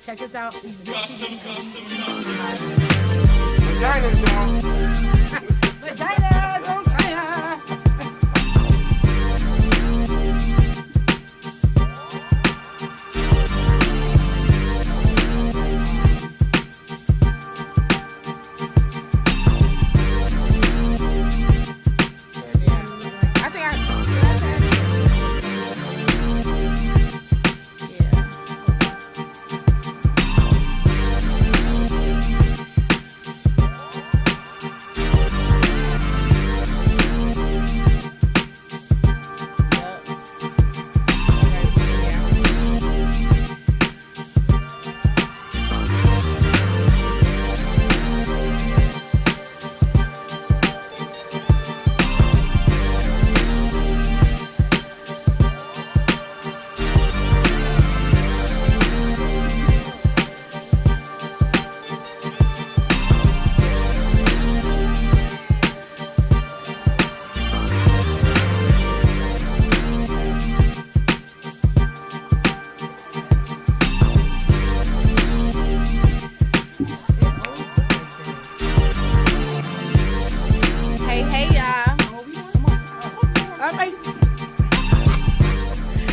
Check us out. Vagina's down. Vaginas on fire.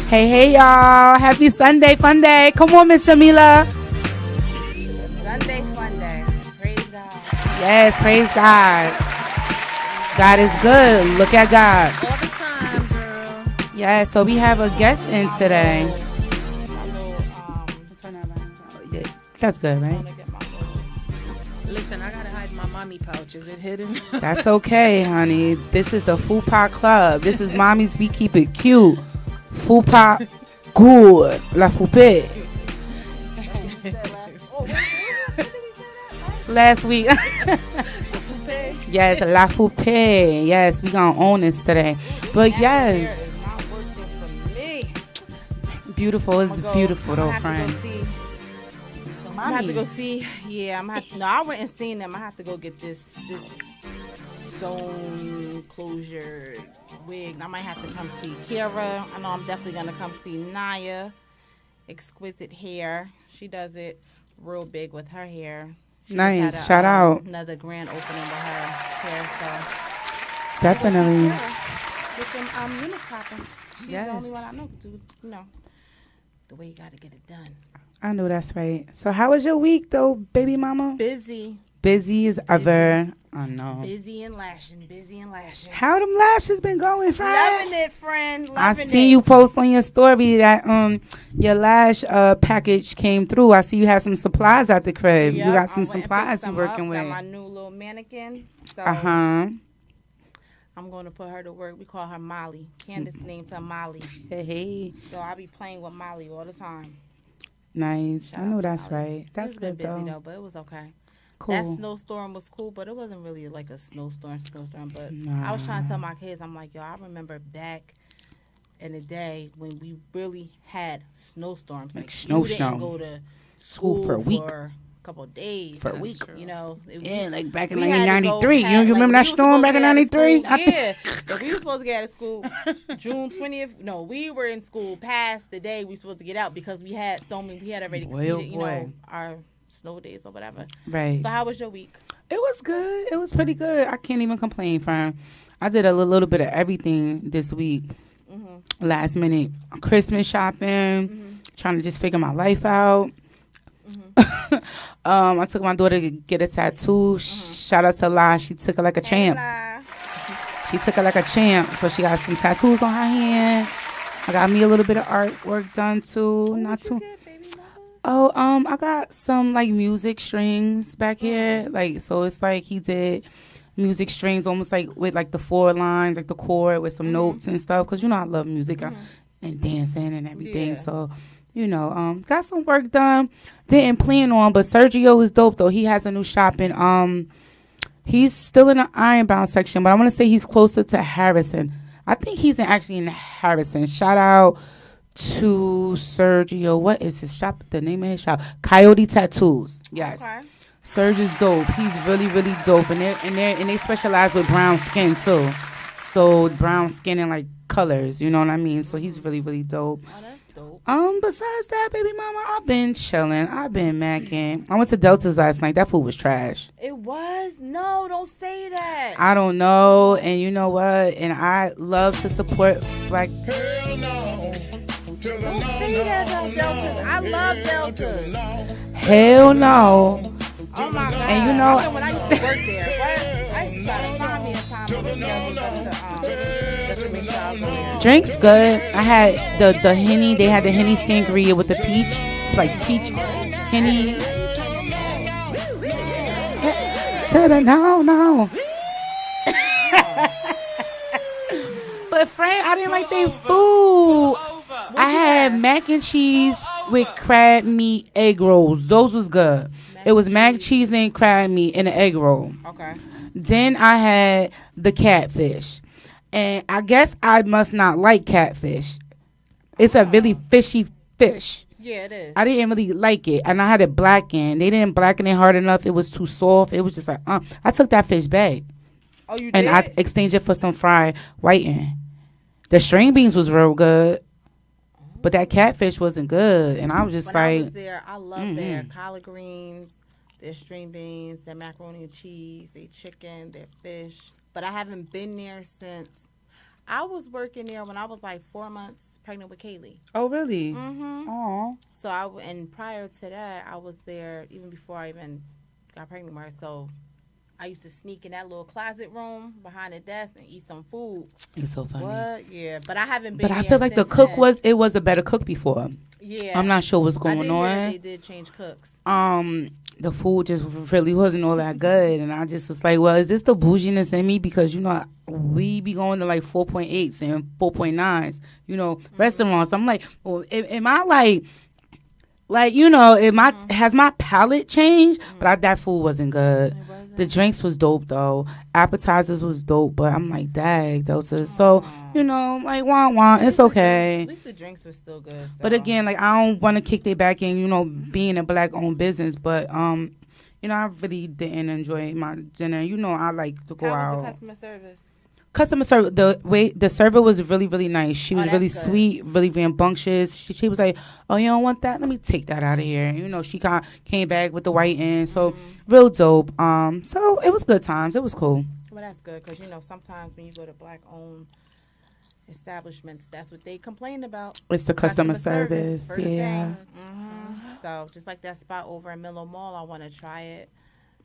Hey, y'all. Happy Sunday, fun day. Come on, Miss Jamila. Sunday, fun day. Praise God. Yes, praise God. God is good. Look at God. All the time, girl. Yeah, so we have a guest in today. Yeah, that's good, right? Listen, I gotta hide my mommy pouch. Is it hidden? That's okay, honey. This is the Fupa Club. This is Mommy's We Keep It Cute. Fupa good. La Fupe. Last week. Yes, La Fupe. Yes, we gonna own this today. But yes. Beautiful. It's beautiful though, friend. I'm gonna have to go see. Yeah, no, I went and seen them. I have to go get this zone closure wig. I might have to come see Kira. I know I'm definitely gonna come see Naya. Exquisite hair. She does it real big with her hair. She Nice. Shout out. Another grand opening with her hair. So definitely. Get them units popping. She's Yes. the only one I know to do, the way you gotta get it done. I know that's right. So how was your week though, baby mama? Busy. Busy as ever. I know. Busy and lashing. How them lashes been going, friend? Loving it, friend. I seen you post on your story that your lash package came through. I see you had some supplies at the crib. Yep, you got some I went and supplies picked you some working up, with. Got my new little mannequin. So I'm going to put her to work. We call her Molly. Candace named her Molly. Hey. So I'll be playing with Molly all the time. Nice. Shout I out know to that's Molly. right. That's It's been good busy though. but it was okay. Cool. That snowstorm was cool, but it wasn't really like a snowstorm. But Nah. I was trying to tell my kids, I'm like, yo, I remember back in the day when we really had snowstorms. Like you snow. didn't go to school for a week. For a couple of days. For a week. You know. Yeah, like back in we had to go 1993. past- You remember like, that we storm were back in supposed to get out of 93? school- Yeah. But we were supposed to get out of school June 20th. No, we were in school past the day we were supposed to get out because we had already Boy, oh exceeded, boy. our snow days or whatever. Right. So how was your week? It was good. It was pretty good. I can't even complain, friend. I did a little bit of everything this week. Mm-hmm. Last minute Christmas shopping, trying to just figure my life out. Mm-hmm. I took my daughter to get a tattoo. Shout out to La. She took her like a champ. She took her like a champ. So she got some tattoos on her hand. I got me a little bit of artwork done too. Not too. Oh, I got some like music strings back here. Like, so it's like he did music strings almost like with like the 4 lines, like the chord with some notes and stuff. Cause you know I love music and dancing and everything. Yeah. So, got some work done. Didn't plan on, but Sergio is dope though. He has a new shop in he's still in the Ironbound section, but I want to say he's closer to Harrison. I think he's actually in Harrison. Shout out to Sergio. What is his shop? The name of his shop? Coyote Tattoos. Yes. Okay. Serge is dope. He's really, really dope. And they specialize with brown skin too. So brown skin and like colors, you know what I mean? So he's really, really dope. Oh, that's dope. Besides that, baby mama, I've been chilling. I've been macking. I went to Delta's last night. That food was trash. It was? No, don't say that. I don't know. And you know what? And I love to support black. Hell no. Don't say that about Deltas. I love Deltas. Hell no. Oh my God. And you know, I when I used to work there, what? I used to try to find me a time on the just to make sure I was there. drinks good. I had the Henny. They had the Henny Sangria with the peach. Like peach Henny. To the no. But Frank, I didn't like their food. I had mac and cheese with crab meat egg rolls. Those was good. It was mac, cheese, and crab meat in an egg roll. Okay. Then I had the catfish. And I guess I must not like catfish. It's a really fishy fish. Yeah, it is. I didn't really like it. And I had it blackened. They didn't blacken it hard enough. It was too soft. It was just like, I took that fish back. Oh, you did? And I exchanged it for some fried whiting. The string beans was real good. But that catfish wasn't good. And I was just when like. I was there, I loved their collard greens, their string beans, their macaroni and cheese, their chicken, their fish. But I haven't been there since. I was working there when I was like 4 months pregnant with Kaylee. Oh, really? Mm-hmm. Oh. So and prior to that, I was there even before I even got pregnant with her. So I used to sneak in that little closet room behind the desk and eat some food. It's so funny. What? Yeah, but I haven't been. But I there feel like the since cook then. was a better cook before. Yeah. I'm not sure what's I going did hear on. that they did change cooks. The food just really wasn't all that good, and I just was like, well, is this the bouginess in me? Because we be going to like 4.8s and 4.9s, restaurants. I'm like, well, am I has my palate changed? But that food wasn't good. The drinks was dope though. Appetizers was dope, but I'm like, dang, those are so like wah. It's okay. At least the drinks were still good. So. But again, like I don't want to kick their back in, being a black owned business. But I really didn't enjoy my dinner. I like to go How out. was the customer service? Customer service, the server was really, really nice. She was really good. sweet, really rambunctious. She was like, oh, you don't want that? Let me take that out of here. And, she came back with the white end. So real dope. So it was good times. It was cool. Well, that's good because, sometimes when you go to black-owned establishments, that's what they complain about. It's the customer service. First Yeah. thing. So just like that spot over in Miller Mall, I want to try it.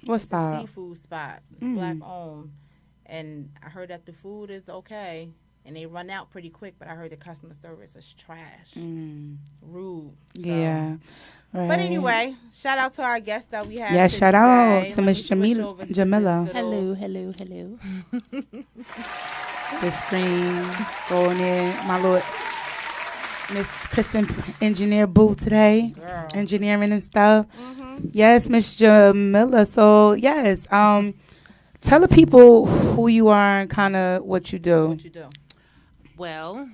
What It's spot? a seafood spot. It's black-owned. And I heard that the food is okay, and they run out pretty quick. But I heard the customer service is trash, rude. So. Yeah. Right. But anyway, shout out to our guest that we had. Yeah, shout out today. to Miss Jamila. Hello. The screen going in. My Lord. Miss Kristen engineer boo today. Girl. Engineering and stuff. Yes, Miss Jamila. So yes, tell the people who you are and kind of what you do. What you do? Well,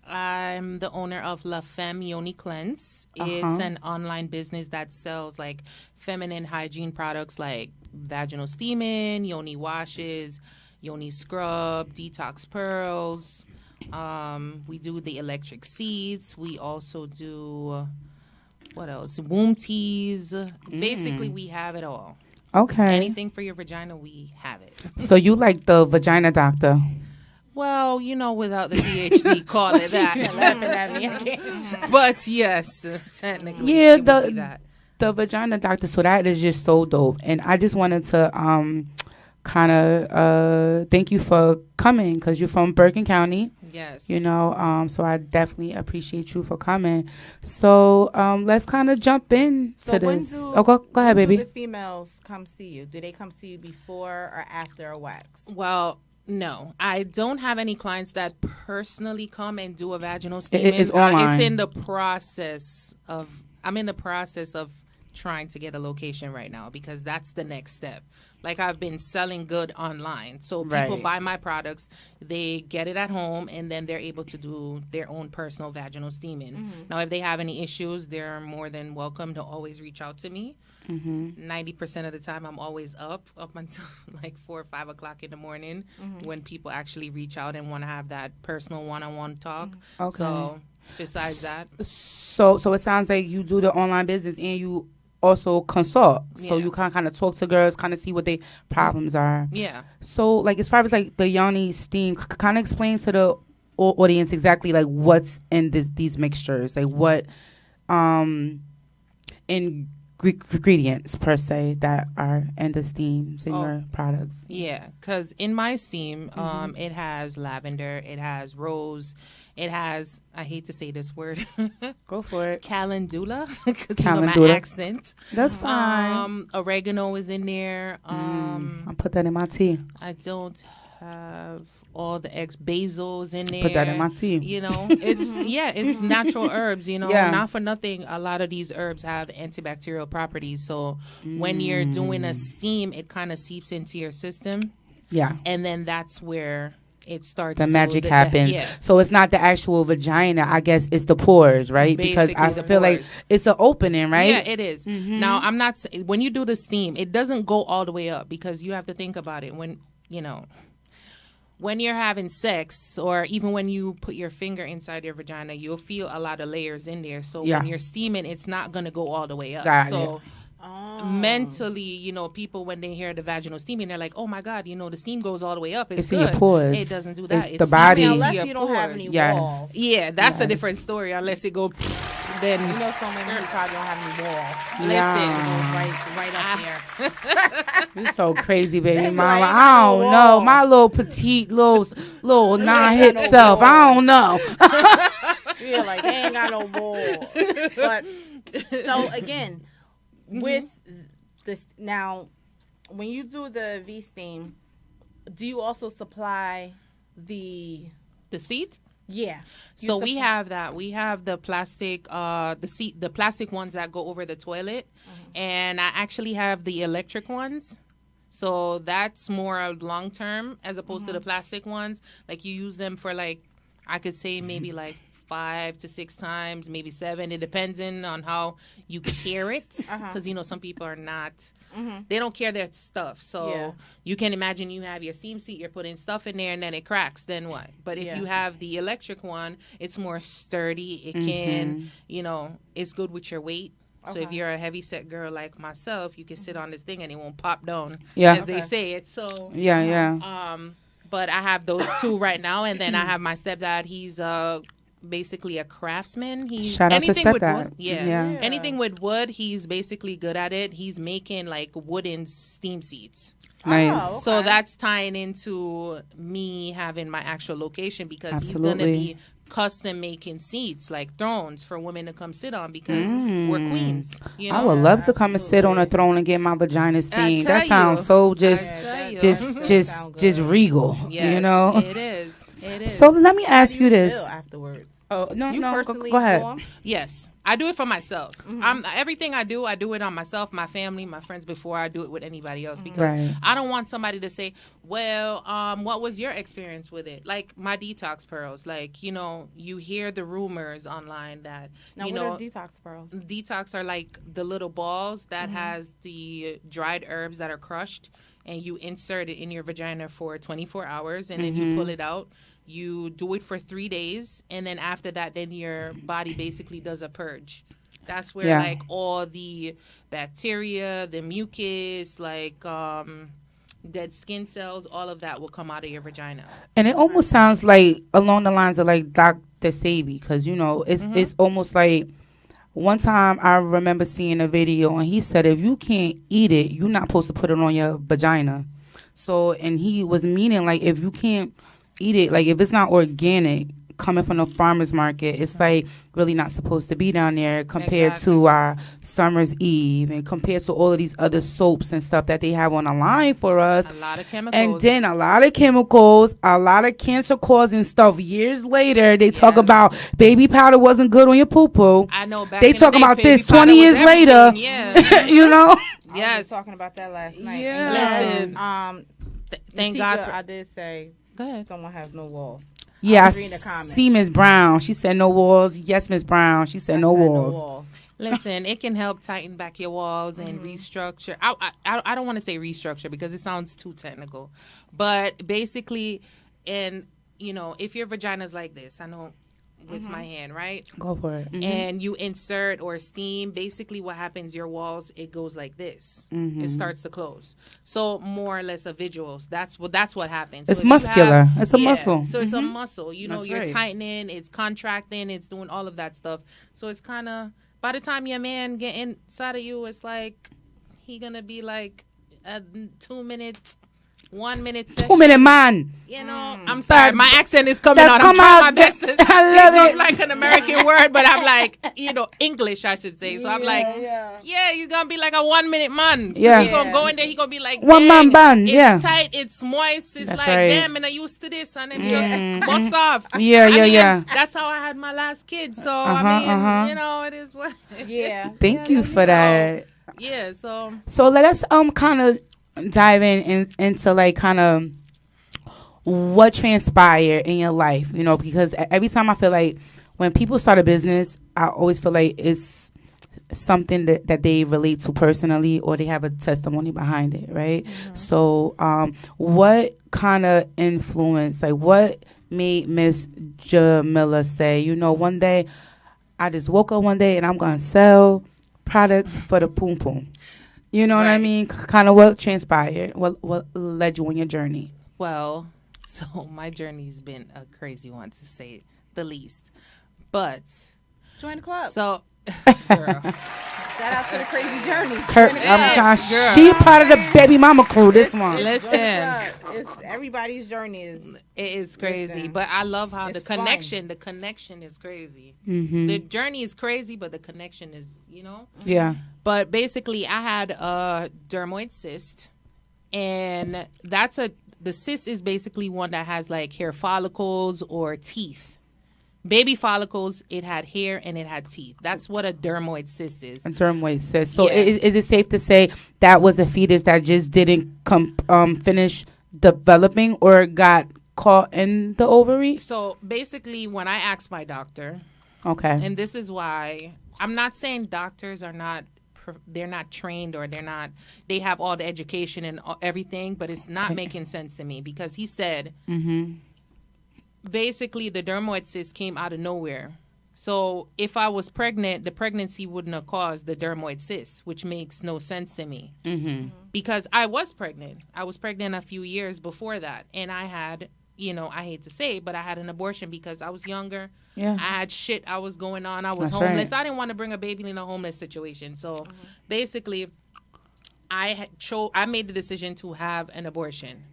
I'm the owner of La Femme Yoni Cleanse. It's an online business that sells like feminine hygiene products like vaginal steaming, yoni washes, yoni scrub, detox pearls. We do the electric seeds. We also do, what else? Womb teas. Basically, we have it all. Okay. Anything for your vagina, we have it. So you like the vagina doctor? Well, without the PhD, call it that. Laughing at me. But yes, technically, Yeah, it would be that. the vagina doctor. So that is just so dope. And I just wanted to kind of thank you for coming because you're from Bergen County. Yes. So I definitely appreciate you for coming. So let's kind of jump in to this. Go ahead, baby. Do the females come see you? Do they come see you before or after a wax? Well, no, I don't have any clients that personally come and do a vaginal steaming. It's online. It's in the process of. I'm in the process of trying to get a location right now because that's the next step. Like I've been selling good online. So people buy my products, they get it at home, and then they're able to do their own personal vaginal steaming. Now, if they have any issues, they're more than welcome to always reach out to me. 90% of the time, I'm always up until like 4 or 5 o'clock in the morning when people actually reach out and want to have that personal one-on-one talk. Okay. So besides that. So it sounds like you do the online business and you also consult. So Yeah. you can kind of talk to girls, kind of see what their problems are. Yeah. So like as far as like the Yoni steam, kind of explain to the audience exactly like what's in these mixtures, like what ingredients per se that are in the steams in your products. Yeah, because in my steam, it has lavender, it has rose, it has, I hate to say this word, Go for it. calendula, because you know Calendula. my accent. That's fine. Oregano is in there. I'll put that in my tea. I don't have all the basil's in there. Put that in my tea. You know, it's it's natural herbs. You know, Yeah. not for nothing. A lot of these herbs have antibacterial properties. So when you're doing a steam, it kind of seeps into your system, Yeah. and then that's where it starts. The to- magic happens. Yeah. So it's not the actual vagina. I guess it's the pores, right? Because I Basically the feel like pores. it's an opening, right? Yeah, it is. Now, I'm not when you do the steam, it doesn't go all the way up because you have to think about it when when you're having sex or even when you put your finger inside your vagina, you'll feel a lot of layers in there. So Yeah. when you're steaming, it's not going to go all the way up. Got so mentally, people, when they hear the vaginal steaming, they're like, oh my God, the steam goes all the way up. It's good. in your pores. It doesn't do that. It's the body. seeps into Unless your you don't have pores. any Yes. walls. Yeah, that's a different story. Unless it go, then You know, some women who probably don't have any walls. listen. Right up there. You're so crazy, baby They be mama. like, I don't no know. wall. My little petite, little non-hit no self. wall. I don't know. Yeah, like they ain't got no walls. But so again, with this now, when you do the V steam, do you also supply the seat. yeah? So we have that. We have the plastic, the plastic ones that go over the toilet, and I actually have the electric ones. So that's more of long term as opposed to the plastic ones. Like you use them for like, I could say maybe like 5 to 6 times, maybe 7. It depends on how you care it, because some people are not. They don't care their stuff. So Yeah. you can imagine you have your steam seat, you're putting stuff in there and then it cracks. Then what? But if you have the electric one, it's more sturdy. It can, it's good with your weight. So if you're a heavy set girl like myself, you can sit on this thing and it won't pop down, as they say it. So Yeah. but I have those 2 right now, and then I have my stepdad. He's basically a craftsman. He's Shout out to anything with stepdad. wood. Yeah. Anything with wood, he's basically good at it. He's making like wooden steam seats. Nice. Oh, So okay. that's tying into me having my actual location because he's going to Absolutely. be custom making seats like thrones for women to come sit on because we're queens. I would love to come and sit on a throne and get my vagina steamed. tell That sounds you. so tell you. just regal. Yes, it is. It is. So let me ask you this. Feel afterwards. Oh no, You no, personally go ahead. warm? Yes, I do it for myself. Everything I do it on myself, my family, my friends before I do it with anybody else because Right. I don't want somebody to say, well, what was your experience with it? Like my detox pearls, like, you hear the rumors online that, Now, what are detox pearls? detox are like the little balls that has the dried herbs that are crushed and you insert it in your vagina for 24 hours and then you pull it out. You do it for 3 days, and then after that, then your body basically does a purge. That's where like all the bacteria, the mucus, like dead skin cells, all of that will come out of your vagina. And it almost sounds like along the lines of like Dr. Sabi, because it's almost like one time I remember seeing a video and he said if you can't eat it, you're not supposed to put it on your vagina. So, and he was meaning like if you can't eat it, like if it's not organic coming from the farmer's market, it's like really not supposed to be down there compared to our Summer's Eve and compared to all of these other soaps and stuff that they have on the line for us. A lot of chemicals. And then a lot of chemicals, a lot of cancer causing stuff. Years later, they talk about baby powder wasn't good on your poo-poo. I know. Back They in the talk day, about baby this powder 20 was years later. everything. Yeah. I was Yes. just talking about that last night. Yeah. And Listen. Thank God for. I did say Go ahead. someone has no walls. Yeah, I was reading the comments. see Miss Brown. She said no walls. Yes, Miss Brown. She said no walls. No walls. Listen, it can help tighten back your walls and restructure. I don't want to say restructure because it sounds too technical, but basically, if your vagina's like this, I know with my hand, right? Go for it. And you insert or steam, basically what happens, your walls, it goes like this. It starts to close. So more or less a visuals. That's what happens. It's So if you muscular. It's a muscle. So it's a muscle. You know, That's you're right. tightening, it's contracting, it's doing all of that stuff. So it's kind of, by the time your man get inside of you, it's like he gonna be like a 2 minutes, 1 minute session. 2 minute man. You know, I'm sorry, my accent is coming That out. I'm come trying my out. best to I love think of it. like an American word, but I'm like, English, I should say. So I'm like, he's gonna be like a 1 minute man. Yeah. He's gonna go in there, he gonna be like, One man dang, bun, yeah. It's tight, it's moist, it's That's like, right. damn, and I used to this, and then just bust off. Yeah, I yeah, mean, yeah. That's how I had my last kid. So Uh-huh, you know, it is what. Yeah. Thank you for that. Yeah. So So let us kind of dive into like kind of what transpired in your life, you know, because every time I feel like when people start a business, I always feel like it's something that they relate to personally or they have a testimony behind it, right? So what kind of influence, like what made Miss Jamila say, you know, one day I just woke up one day and I'm going to sell products for the poom poom. You know what I mean? Kind of what transpired, what led you on your journey? Well, so my journey's been a crazy one, to say the least. But Join the club. so, girl, Shout out to the crazy journey. She part of the baby mama crew. This one. listen, It's everybody's journey is. it is crazy. Listen, But I love how it's the connection is crazy. The journey is crazy, but the connection is, Yeah. But basically, I had a dermoid cyst, and the cyst is basically one that has like hair follicles or teeth. Baby follicles, it had hair and it had teeth. That's what a dermoid cyst is. A dermoid cyst. So Yeah. is it safe to say that was a fetus that just didn't finish developing or got caught in the ovary? So basically, when I asked my doctor, Okay. and this is why I'm not saying doctors are not, they're not trained or they have all the education and everything, but it's not making sense to me because he said, basically the dermoid cyst came out of nowhere. So if I was pregnant, the pregnancy wouldn't have caused the dermoid cyst, which makes no sense to me. Because I was pregnant. I was pregnant a few years before that. And I had, I hate to say it, but I had an abortion because I was younger. Yeah. I had shit I was going on. I was That's homeless. right. I didn't want to bring a baby in a homeless situation. So basically, I made the decision to have an abortion.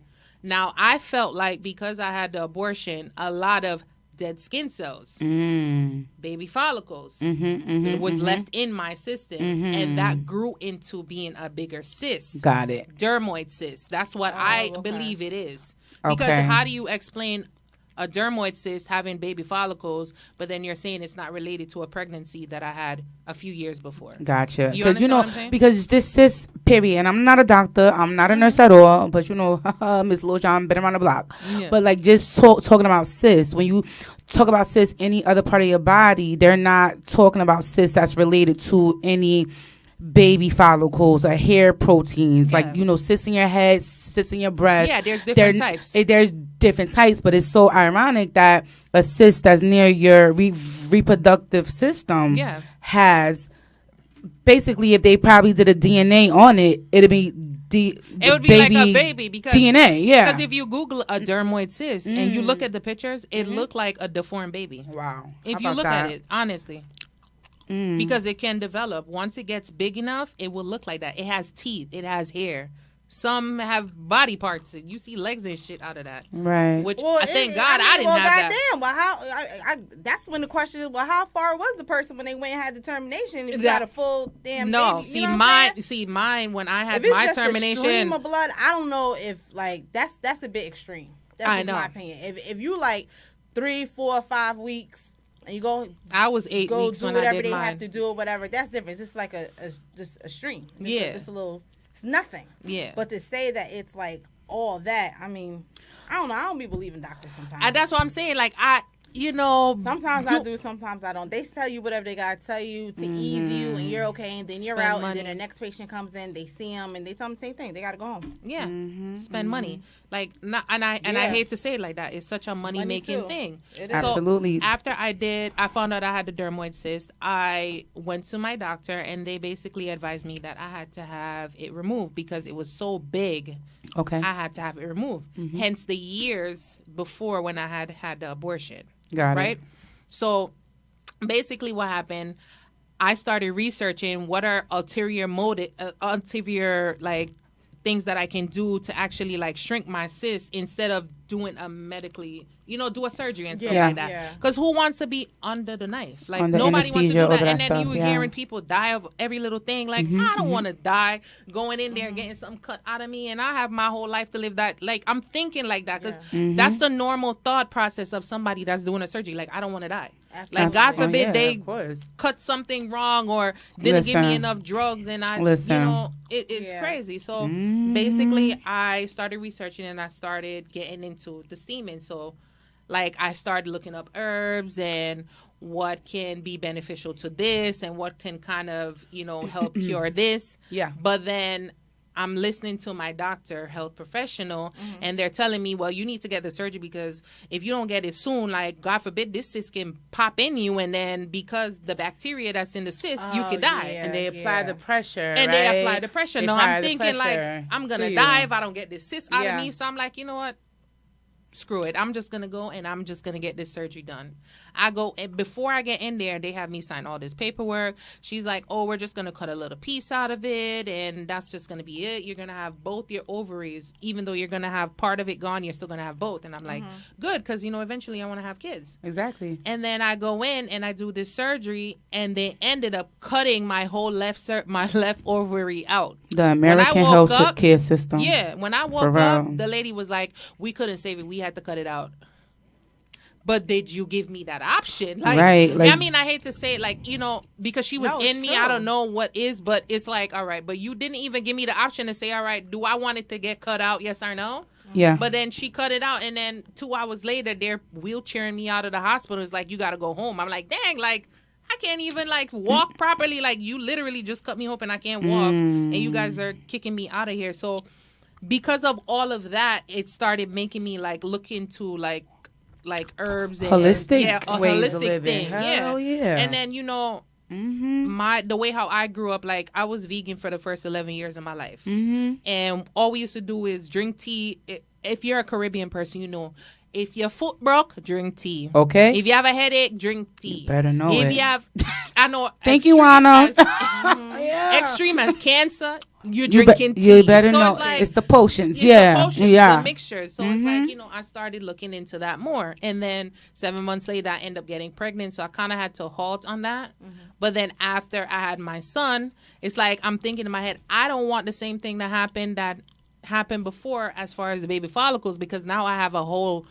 Now, I felt like because I had the abortion, a lot of dead skin cells, baby follicles, was left in my system, and that grew into being a bigger cyst. Got it. Dermoid cyst. That's what I believe it is. Because Okay. how do you explain a dermoid cyst having baby follicles, but then you're saying it's not related to a pregnancy that I had a few years before? Gotcha. You Because understand what I'm saying? because this cyst, period. And I'm not a doctor. I'm not a nurse at all. But Miss Lil John been around the block. Yeah. But like just talking about cysts. When you talk about cysts, any other part of your body, they're not talking about cysts that's related to any baby follicles or hair proteins. Yeah. Like cysts in your head, cysts in your breast. Yeah, there's different types. There's different types, but it's so ironic that a cyst that's near your reproductive system has basically, if they probably did a DNA on it, it'd be it would be like a baby because DNA. Yeah, because if you Google a dermoid cyst and you look at the pictures, it looked like a deformed baby. Wow. If you look at it, honestly. Because it can develop. Once it gets big enough, it will look like that. It has teeth. It has hair. Some have body parts. You see legs and shit out of that. Right. Which I thank God I didn't have that. Goddamn. Well, how? That's when the question is, well, how far was the person when they went and had the termination? If you got a full damn no, baby, see you know what I'm mine. Mine when I had if it's my just termination. A stream of blood, I don't know if like that's a bit extreme. That's I just know. my opinion. If you like 3, 4, 5 weeks and you go I was 8 go weeks do when whatever I did they mine. have to do or whatever, that's different. It's like just a stream. It's a little. It's nothing. Yeah. But to say that it's like all that, I mean, I don't know. I don't be believing doctors sometimes. That's what I'm saying. Like Sometimes I do, sometimes I don't. They tell you whatever they gotta tell you to ease you, and you're okay, and then you're Spend out, money. and then the next patient comes in, they see them, and they tell them the same thing. They gotta go home. Yeah, spend money. Like, not, and I hate to say it like that. It's such a money making thing. It is. Absolutely. So after I found out I had a dermoid cyst. I went to my doctor, and they basically advised me that I had to have it removed because it was so big. Okay. I had to have it removed. Hence the years before when I had the abortion. Got it. Right. So basically, what happened? I started researching what are ulterior like things that I can do to actually like shrink my cyst instead of doing a medically, do a surgery and stuff like that. Yeah. Because who wants to be under the knife? Like Under nobody wants to do anesthesia, that. all And that then stuff, you hearing people die of every little thing. Like I don't want to die going in there getting something cut out of me, and I have my whole life to live. That like I'm thinking like that because that's the normal thought process of somebody that's doing a surgery. Like I don't want to die. Like God forbid they cut something wrong or didn't give me enough drugs, and it's crazy. So basically, I started researching and I started getting into the steaming. So, like, I started looking up herbs and what can be beneficial to this and what can kind of help cure this. Yeah. But then I'm listening to my doctor, health professional, and they're telling me, well, you need to get the surgery because if you don't get it soon, like, God forbid, this cyst can pop in you, and then because the bacteria that's in the cyst, you could die. Yeah, And they apply the pressure, And right? they apply the pressure. They No, apply I'm the thinking, like, pressure I'm going to to you. die if I don't get this cyst out Yeah. of me. So I'm like, you know what? Screw it. I'm just going to go and I'm just going to get this surgery done. I go, and before I get in there, they have me sign all this paperwork. She's like, oh, we're just going to cut a little piece out of it, and that's just going to be it. You're going to have both your ovaries. Even though you're going to have part of it gone, you're still going to have both. And I'm like, good, because, eventually I want to have kids. Exactly. And then I go in and I do this surgery, and they ended up cutting my whole left ovary out. The American health care system. Yeah, when I woke up, the lady was like, we couldn't save it. We had to cut it out. But did you give me that option? Like, right. Like, I mean, I hate to say it, like, because she was in me, I don't know what is, but it's like, all right, but you didn't even give me the option to say, all right, do I want it to get cut out? Yes or no? Yeah. But then she cut it out, and then 2 hours later, they're wheelchairing me out of the hospital. It's like, you got to go home. I'm like, dang, like, I can't even, like, walk properly. Like, you literally just cut me open. I can't walk, and you guys are kicking me out of here. So because of all of that, it started making me, like, look into, like herbs and holistic ways holistic of living. thing. Hell yeah. And then the way how I grew up, like I was vegan for the first 11 years of my life, and all we used to do is drink tea. If you're a Caribbean person, if your foot broke, drink tea. Okay. If you have a headache, drink tea. You better know if it. you have, I know. Thank you, Anna. Extreme as cancer, you're drinking tea. You better know. It's the potions. The potions, yeah. the mixtures. So it's like, I started looking into that more. And then 7 months later, I ended up getting pregnant. So I kind of had to halt on that. But then after I had my son, it's like I'm thinking in my head, I don't want the same thing that happened before as far as the baby follicles, because now I have a whole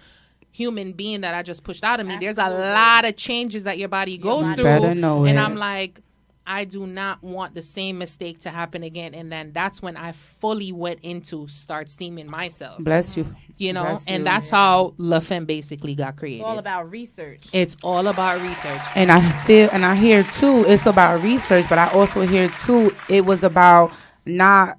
human being that I just pushed out of me. There's a lot of changes that your body goes through. Better know and it. I'm like, I do not want the same mistake to happen again. And then that's when I fully went into start steaming myself. Bless you. Bless and that's how La Femme basically got created. It's all about research. It's all about research. And I feel, and I hear too, it's about research, but I also hear too, it was about not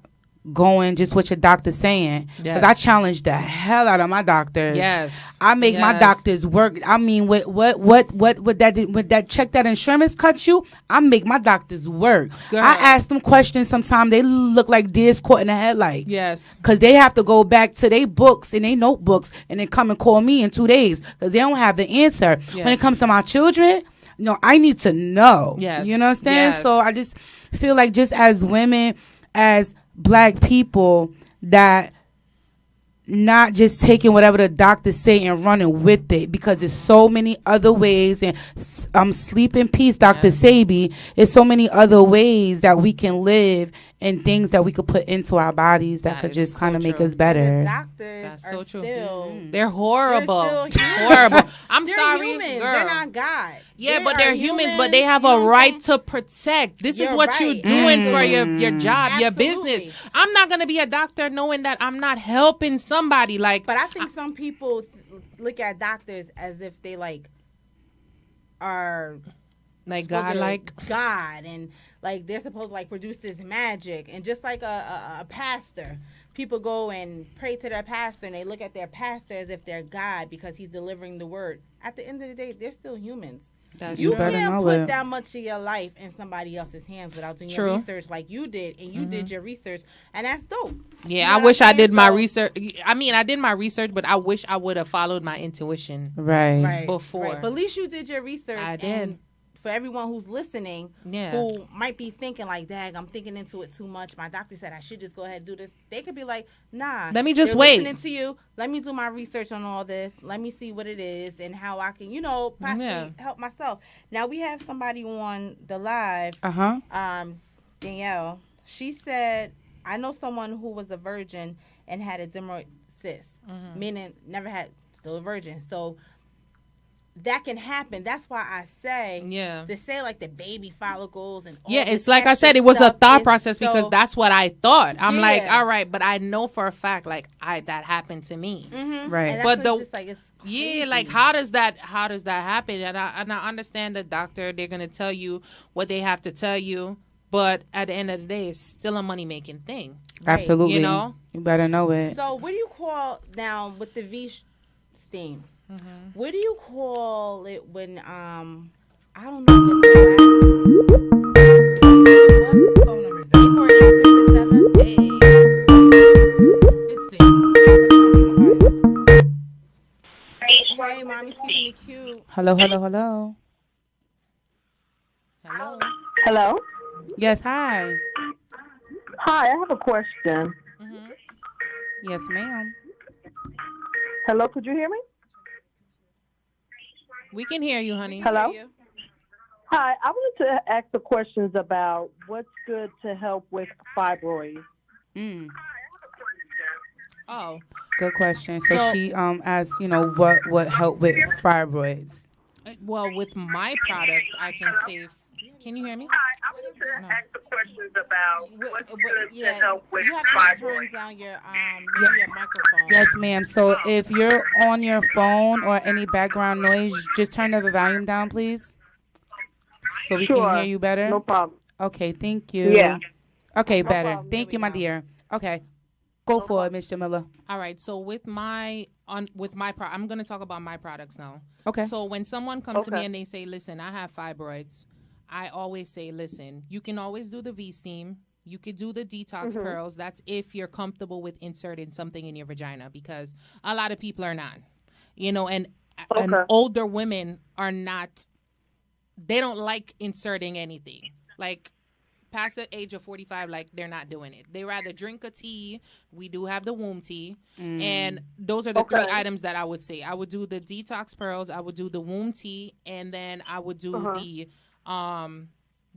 going just what your doctor's saying, because I challenge the hell out of my doctors. Yes, I make my doctors work. I mean, what that check that insurance cuts you, I make my doctors work. Girl. I ask them questions. Sometimes they look like deers caught in a headlight. Yes, because they have to go back to their books and their notebooks and then come and call me in 2 days because they don't have the answer. When it comes to my children, I need to know. Yes, you know what I'm saying? Yes. So I just feel like, just as women, as Black people, that not just taking whatever the doctors say and running with it, because there's so many other ways. And sleep in peace, Dr. Sabi. There's so many other ways that we can live and things that we could put into our bodies that could just kind of make us better. The doctors are still they're horrible. They're still horrible. I'm they're sorry, humans. girl. They're not God. Yeah, They but they're are humans, but they have a right to protect. This is what you're doing for your job, your business. I'm not going to be a doctor knowing that I'm not helping somebody. But I think some people look at doctors as if they are Like supposed God, to like God, and like they're supposed to like produce this magic, and just like a pastor, people go and pray to their pastor, and they look at their pastor as if they're God because he's delivering the word. At the end of the day, they're still humans. that's You true. better can't know put it. that much of your life in somebody else's hands without doing True. your research like you did, and you did your research, and that's dope. Yeah, You know I what wish I'm I did saying? my So- research. I mean, I did my research, but I wish I would have followed my intuition. Right. Right. Before. Right. But at least you did your research. I did. And for everyone who's listening, Yeah. who might be thinking like, "Dag, I'm thinking into it too much. My doctor said I should just go ahead and do this." They could be like, "Nah, Let me just they're wait. Listening to you, let me do my research on all this. Let me see what it is and how I can, possibly help myself." Now we have somebody on the live. Danielle. She said, "I know someone who was a virgin and had a dermoid cyst, meaning never had, still a virgin. So that can happen. That's why I say, to say like the baby follicles and all Yeah, this it's like I extra said, it was a stuff thought is process because so- that's what I thought. I'm like, Yeah. all right, but I know for a fact, like that happened to me. Right. And that's But when the- it's just like it's crazy. Yeah, like how does that happen? And I understand the doctor, they're gonna tell you what they have to tell you, but at the end of the day, it's still a money making thing. Absolutely. You know? You better know it. So what do you call now with the V steam? What do you call it when I don't know if it's what phone number is that? 848-667. Hey, mommy's keeping me cute. Hello, hello, hello. Hello. Hello? Yes, hi. Hi, I have a question. Yes, ma'am. Hello, could you hear me? We can hear you, honey. Hello? Hear you. Hi, I wanted to ask the questions about what's good to help with fibroids. Oh. Good question. So, So- she asked, what help with fibroids. Well, with my products, I can say. Can you hear me? I wanted to ask the questions about Yeah, you have to turn down your maybe your microphone. Yes, ma'am. So if you're on your phone or any background noise, just turn the volume down, please, so we can hear you better. No problem. Okay, thank you. Yeah. Okay, No better. problem. Thank There you, we my go. dear. Okay, go for it, Miss Jamila. All right. So with my I'm going to talk about my products now. Okay. So when someone comes to me Okay. and they say, "Listen, I have fibroids," I always say, "Listen, you can always do the V steam. You could do the detox pearls. That's if you're comfortable with inserting something in your vagina, because a lot of people are not, and older women are not. They don't like inserting anything. Like past the age of 45, like they're not doing it. They rather drink a tea. We do have the womb tea, and those are the three items that I would say. I would do the detox pearls. I would do the womb tea, and then I would do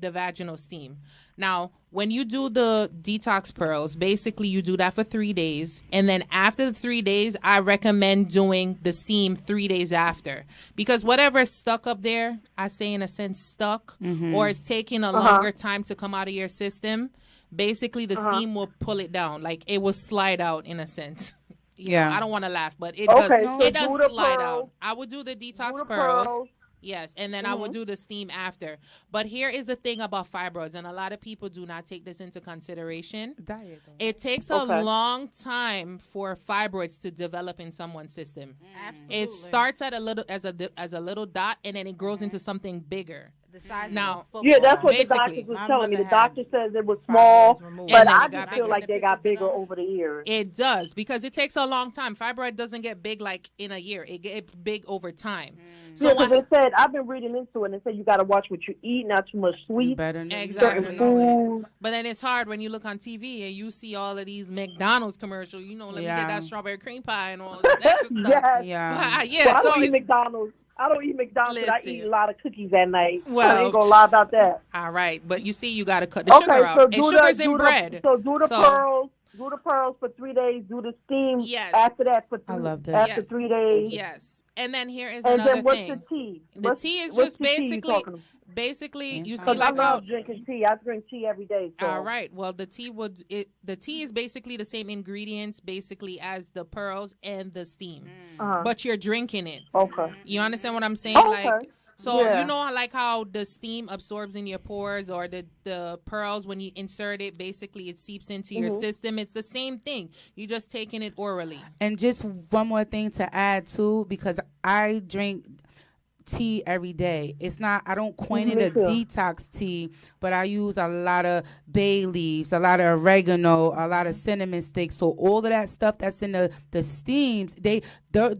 the vaginal steam. Now, when you do the detox pearls, basically you do that for 3 days. And then after the 3 days, I recommend doing the steam 3 days after. Because whatever is stuck up there, I say in a sense stuck, or it's taking a longer time to come out of your system, basically the steam will pull it down. Like it will slide out in a sense. You know, I don't want to laugh, but it does. so It does do the slide pearls, out. I would do the detox do the pearls. Yes, and then I would do the steam after. But here is the thing about fibroids, and a lot of people do not take this into consideration. Diet. It takes a long time for fibroids to develop in someone's system. Absolutely. It starts at a little as a little dot, and then it grows into something bigger. The size Now- of a football. Yeah, that's what the Basically. doctors was My telling me. The mother had doctor says it was small, fibroids removed. but And then I it got just feel bigger. like they got bigger Pictures over the years. It does, because it takes a long time. Fibroid doesn't get big like in a year. It get big over time. Yeah, because it said, I've been reading into it, and it said you got to watch what you eat, not too much You sweet, better know. Exactly. certain food. But then it's hard when you look on TV and you see all of these McDonald's commercials. Let me get that strawberry cream pie and all this extra stuff. Yes. Yeah. Yeah, Well, I so don't eat it's, McDonald's. I don't eat McDonald's, but I Listen. eat a lot of cookies at night. Well- I ain't going to lie about that. all right, but you see, you got to cut the sugar out. And sugar's in bread. So do the So- pearls. Do the pearls for 3 days. Do the steam Yes. after that for I love this. after Yes. 3 days. Yes. And then here is And another then what's thing. the tea? The tea is what's just the tea you basically, talking about? you see, 'Cause I like how. love drinking tea. I drink tea every day. So. All right. Well, the tea is basically the same ingredients, basically as the pearls and the steam, Uh-huh. but you're drinking it. Okay. You understand what I'm saying? Oh, okay. Like, So Yeah. you know like how the steam absorbs in your pores, or the pearls when you insert it, basically it seeps into your system. It's the same thing. You're just taking it orally. And just one more thing to add too, because I drink tea every day. It's not, I don't coin it Me a too. detox tea, but I use a lot of bay leaves, a lot of oregano, a lot of cinnamon sticks. So all of that stuff that's in the steams, they're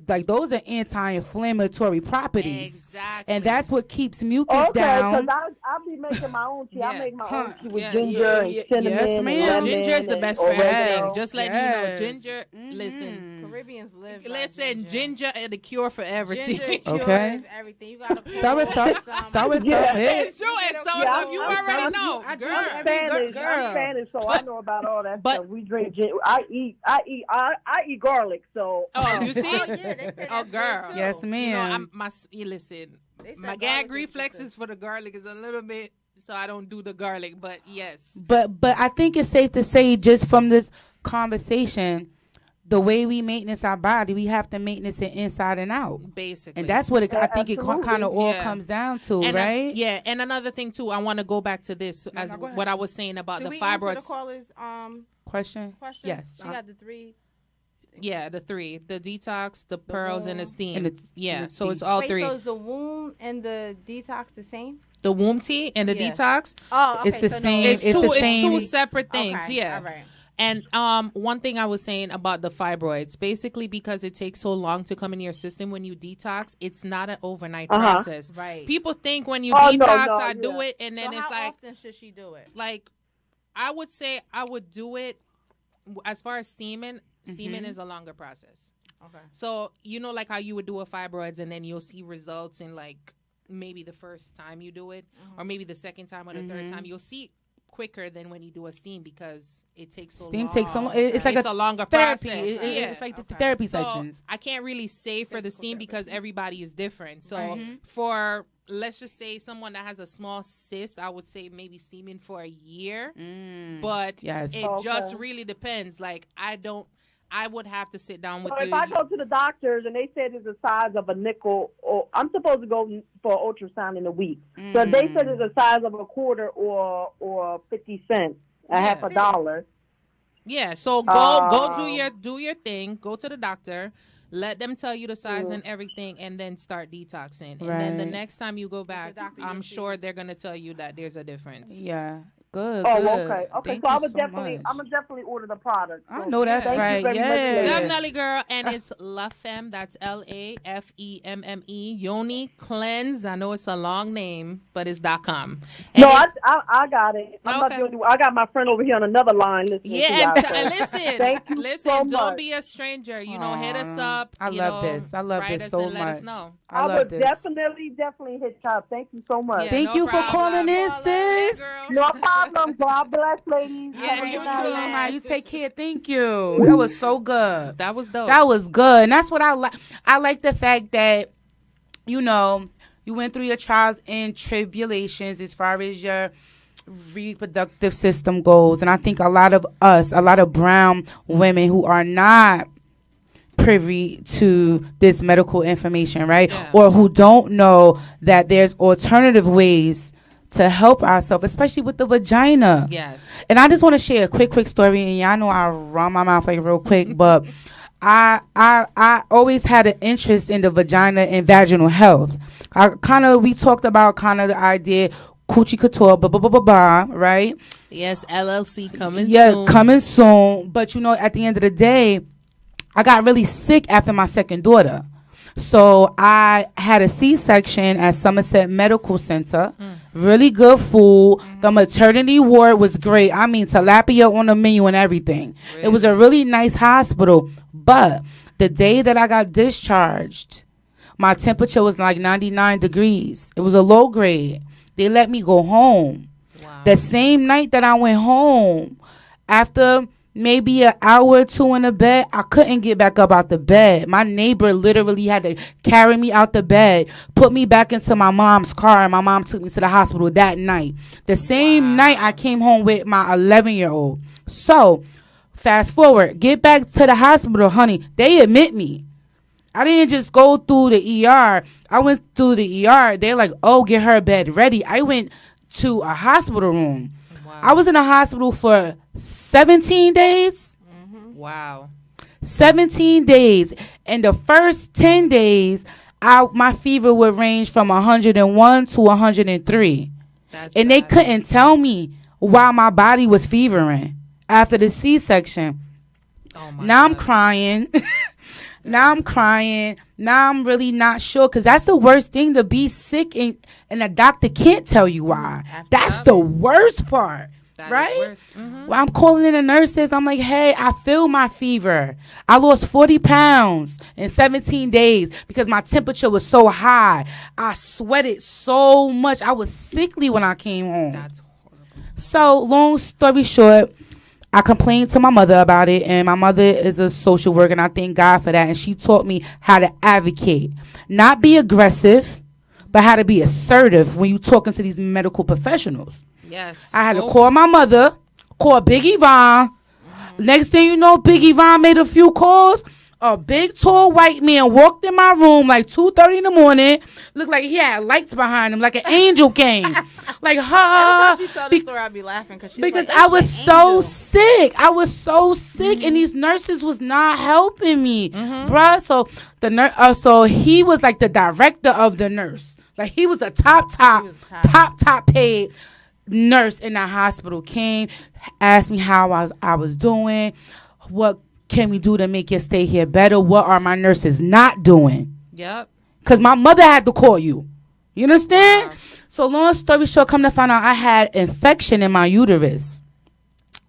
like, those are anti-inflammatory properties. Exactly. And that's what keeps mucus Okay, because down. I'll be making my own tea. I Yeah. make my own tea with Yes. ginger Yeah, and yeah, cinnamon yes, and ma'am. lemon Ginger's the and best friend. oregano. Just letting you know, Yes. ginger. Listen, Caribbeans live. by listen, ginger is the cure for everything. Ginger cures Okay. everything. You gotta pour Sour stuff. Sour stuff. Yeah. Hit. It's true. And so Yeah, you I'm already sorry. know, I girl. drink I'm every Spanish. girl. I'm Spanish, so I know about all that but- stuff. We drink ginger. I eat garlic. So Oh, you see? Oh, yeah, they say Oh, that's girl. good, too. Yes, You know, ma'am. listen. They said My garlic gag is reflexes good. for the garlic is a little bit, so I don't do the garlic. But yes, But I think it's safe to say, just from this conversation, the way we maintenance our body, we have to maintenance it inside and out. basically. And that's what I think it Absolutely. kind of all Yeah. comes down to, and right? yeah, and another thing too, I want to go back to this as no, go ahead. what I was saying about Did the we answer the fibroids. caller's Question? question? Yes. She got the 3. Yeah, the 3: the detox, the pearls, and the womb. steam. And the yeah, the so tea. it's all Wait, 3: so is the womb and the detox the same? the womb tea and the Yeah. detox. Oh, It's the same. It's It's two. the same. It's two separate things. Okay, Yeah. all right. And one thing I was saying about the fibroids, basically because it takes so long to come in your system when you detox, it's not an overnight process. Right. People think when you Oh, detox, no, I do yeah. it, and then So it's how like, often should she do it? I would say I would do it. As far as steaming is a longer process. Okay. So you know, like how you would do a fibroids, and then you'll see results in like maybe the first time you do it, or maybe the second time or the third time. You'll see quicker than when you do a steam because it takes so Steam long. takes so long. It's like It's a a longer therapy. process. Yeah. It's like the Okay. therapy So sessions. I can't really say for the Physical steam therapy. because everybody is different. So Right. for, let's just say, someone that has a small cyst, I would say maybe steaming for a year. But Yes. it Okay. just really depends. Like I would have to sit down with So you. if I go to the doctors and they said it's the size of a nickel, or I'm supposed to go for ultrasound in a week. So if they said it's the size of a quarter or 50 cents, a half a dollar. Yeah, so go do your thing. Go to the doctor. Let them tell you the size and everything, and then start detoxing. And then the Right. next time you go back, doctor I'm you see. sure they're gonna tell you that there's a difference. Yeah. Good. Oh, good. okay. Thank So I you would so definitely, much. I'm gonna definitely order the product. I So know that's thank you right. very much, Yeah. ladies. Definitely, girl. And it's La Femme. That's LAFEMME. Yoni Cleanse. I know it's a long name, but it's .com. And No, it- I got it. I'm not Okay. the only one. I got my friend over here on another line listening to yeah, y'all, and so listen, thank you listen. so Don't much. be a stranger. You know, hit us Aw, up. I you love know, this. I love write this us so and let us much. know. I I love would this. definitely hit y'all. Thank you so much. Yeah. Thank no you for problem. calling in, Call us. sis. Yeah, girl. No problem. God bless, ladies. Yeah, Have a you good too. night. All right, you take care. Thank you. That was so good. That was dope. That was good. And that's what I like. I like the fact that, you know, you went through your trials and tribulations as far as your reproductive system goes. And I think a lot of brown women who are not privy to this medical information, right? Yeah. Or who don't know that there's alternative ways to help ourselves, especially with the vagina. Yes. And I just want to share a quick story. And y'all know I run my mouth like real quick, but I always had an interest in the vagina and vaginal health. We talked about kind of the idea, coochie couture, right? Yes, LLC coming Yeah, soon. coming soon. But you know, at the end of the day, I got really sick after my second daughter. So I had a C-section at Somerset Medical Center. Really good food. The maternity ward was great. I mean, tilapia on the menu and everything. It was a really nice hospital. But the day that I got discharged, my temperature was like 99 degrees. It was a low grade. They let me go home. Wow. The same night that I went home, after maybe an hour or two in the bed, I couldn't get back up out the bed. My neighbor literally had to carry me out the bed, put me back into my mom's car, and my mom took me to the hospital that night. The same night I came home with my 11-year-old. So, fast forward, get back to the hospital, honey. They admit me. I didn't just go through the ER. I went through the ER. They're like, oh, get her bed ready. I went to a hospital room. Wow. I was in a hospital for 17 days. Mm-hmm. Wow. 17 days. And the first 10 days, my fever would range from 101 to 103. And they couldn't tell me why my body was fevering after the C-section. Oh now God. I'm crying. Now I'm crying. Now I'm really not sure, because that's the worst thing, to be sick and a doctor can't tell you why. That's the worst part. Right? Mm-hmm. Well, I'm calling in the nurses. I'm like, hey, I feel my fever. I lost 40 pounds in 17 days because my temperature was so high. I sweated so much. I was sickly when I came home. That's horrible. So, long story short, I complained to my mother about it, and my mother is a social worker, and I thank God for that. And she taught me how to advocate, not be aggressive, but how to be assertive when you're talking to these medical professionals. Yes. I had to call my mother, call Big Yvonne. Next thing you know, Big Yvonne made a few calls. A big, tall white man walked in my room like 2:30 in the morning. Looked like he had lights behind him, like an angel came. Like, Every time she told the story, I'd be laughing because like, I was so sick. I was so sick, and these nurses was not helping me, bruh. So so he was like the director of the nurse. Like, he was a top paid nurse in the hospital. Came, asked me how I was doing, what can we do to make your stay here better, what are my nurses not doing. Yep. Because my mother had to call you. You understand? Wow. So long story short, come to find out, I had infection in my uterus.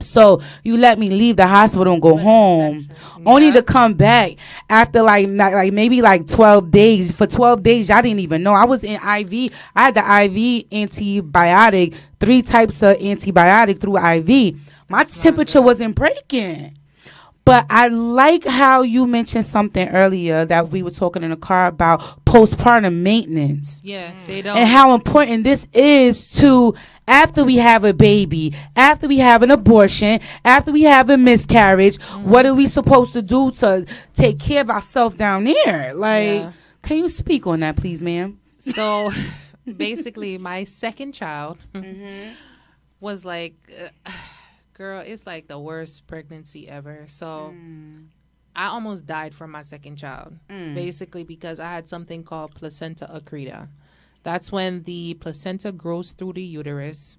So you let me leave the hospital and go home, only to come back after like maybe 12 days. For 12 days, I didn't even know. I was in IV. I had the IV antibiotic, 3 types of antibiotic through IV. My temperature wasn't breaking. But I like how you mentioned something earlier that we were talking in the car about postpartum maintenance. Yeah, they don't. And how important this is to, after we have a baby, after we have an abortion, after we have a miscarriage, what are we supposed to do to take care of ourselves down there? Like, can you speak on that, please, ma'am? So, basically, my second child was like... girl, it's like the worst pregnancy ever. So I almost died from my second child, basically because I had something called placenta accreta. That's when the placenta grows through the uterus,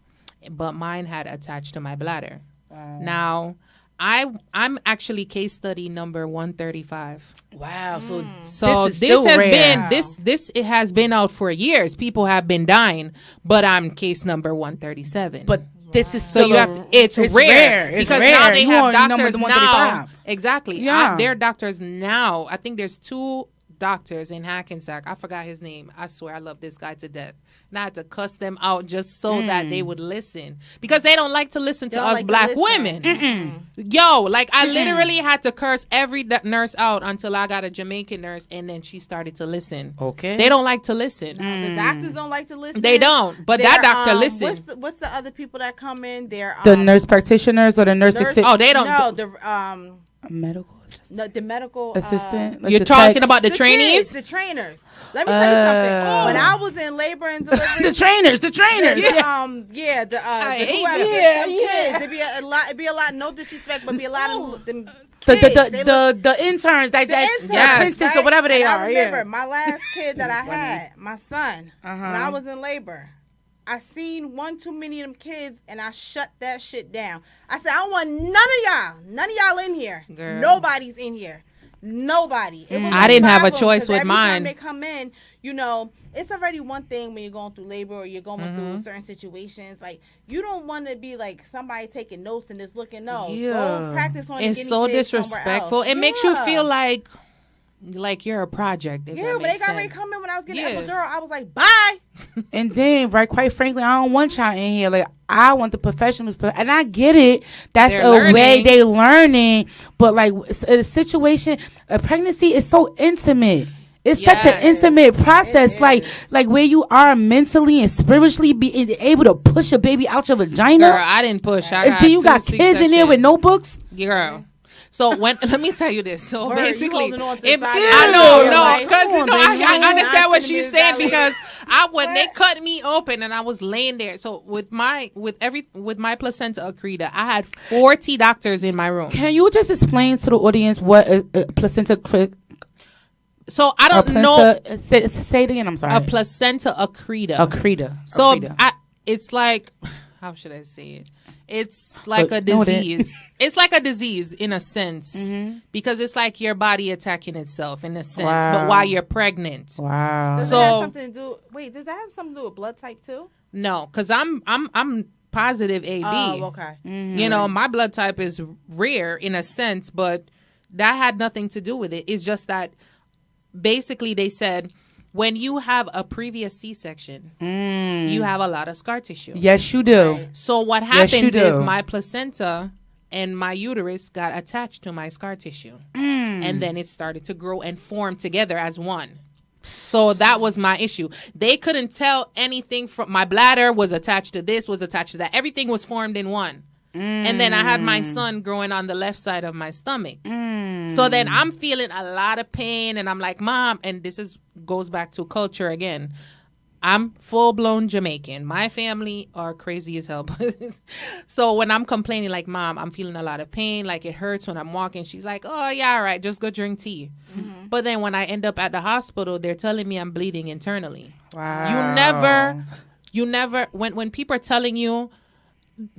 but mine had attached to my bladder. Now, I'm actually case study number 135. Wow. So it has been out for years. People have been dying, but I'm case number 137. But this is so it's rare because rare. Now they have doctors now. Exactly. Yeah. They're doctors now. I think there's 2 doctors in Hackensack. I forgot his name. I swear I love this guy to death. And I had to cuss them out just so that they would listen, because they don't like to listen to us black women. Yo, like I literally had to curse every nurse out until I got a Jamaican nurse, and then she started to listen. Okay. They don't like to listen. The doctors don't like to listen. They don't. But that doctor listens. What's the other people that come in? They're the nurse practitioners or the nurse assistant. Oh, they don't. No, the medical assistant. No, the medical assistant. You're talking about the trainees? The trainers. Let me tell you something. When I was in labor and delivery, the trainers. kids. It'd be a lot. No disrespect, but be a lot of them. The interns, the apprentices or whatever they are. I remember my last kid that I had, my son, when I was in labor. I seen one too many of them kids, and I shut that shit down. I said, I don't want none of y'all in here. Girl. Nobody's in here. Nobody. It was I didn't have a choice with mine. Every time they come in, it's already one thing when you're going through labor or you're going through certain situations. Like, you don't want to be like somebody taking notes and just looking. No, go practice on. It's so disrespectful. It makes you feel like you're a project. But they got ready to come in when I was getting epidural. I was like, bye. And then, quite frankly, I don't want y'all in here. Like, I want the professionals, and I get it. That's way they learning. But like a situation, a pregnancy is so intimate. It's such an intimate process. Like where you are mentally and spiritually being able to push a baby out your vagina. Girl, I didn't push. And then you got kids in there with notebooks. Girl. So let me tell you this. So Word, you basically, holding on to if, the side I of know, your no, life. because Come on, I baby. understand what Nice she's to saying me, because when they cut me open and I was laying there. So with my placenta accreta, I had 40 doctors in my room. Can you just explain to the audience what a placenta? So I don't know. Say it again. I'm sorry. A placenta accreta. Accreta. So Accreta. it's like, how should I say it? It's like But a know that. disease. It's like a disease in a sense because it's like your body attacking itself in a sense, but Wow. while you're pregnant. Wow. Does So- it have something to do? Wait, does that have something to do with blood type too? No, because I'm positive AB. Oh, okay. You know, my blood type is rare in a sense, but that had nothing to do with it. It's just that basically they said when you have a previous C-section, you have a lot of scar tissue. Yes, you do. So what Yes, you happens is do. my placenta and my uterus got attached to my scar tissue. And then it started to grow and form together as one. So that was my issue. They couldn't tell anything from my bladder was attached to this, was attached to that. Everything was formed in one. And then I had my son growing on the left side of my stomach. So then I'm feeling a lot of pain and I'm like, Mom, and this goes back to culture again. I'm full-blown Jamaican. My family are crazy as hell. So when I'm complaining like, Mom, I'm feeling a lot of pain, like it hurts when I'm walking, she's like, oh, yeah, all right, just go drink tea. But then when I end up at the hospital, they're telling me I'm bleeding internally. Wow. You never, when people are telling you,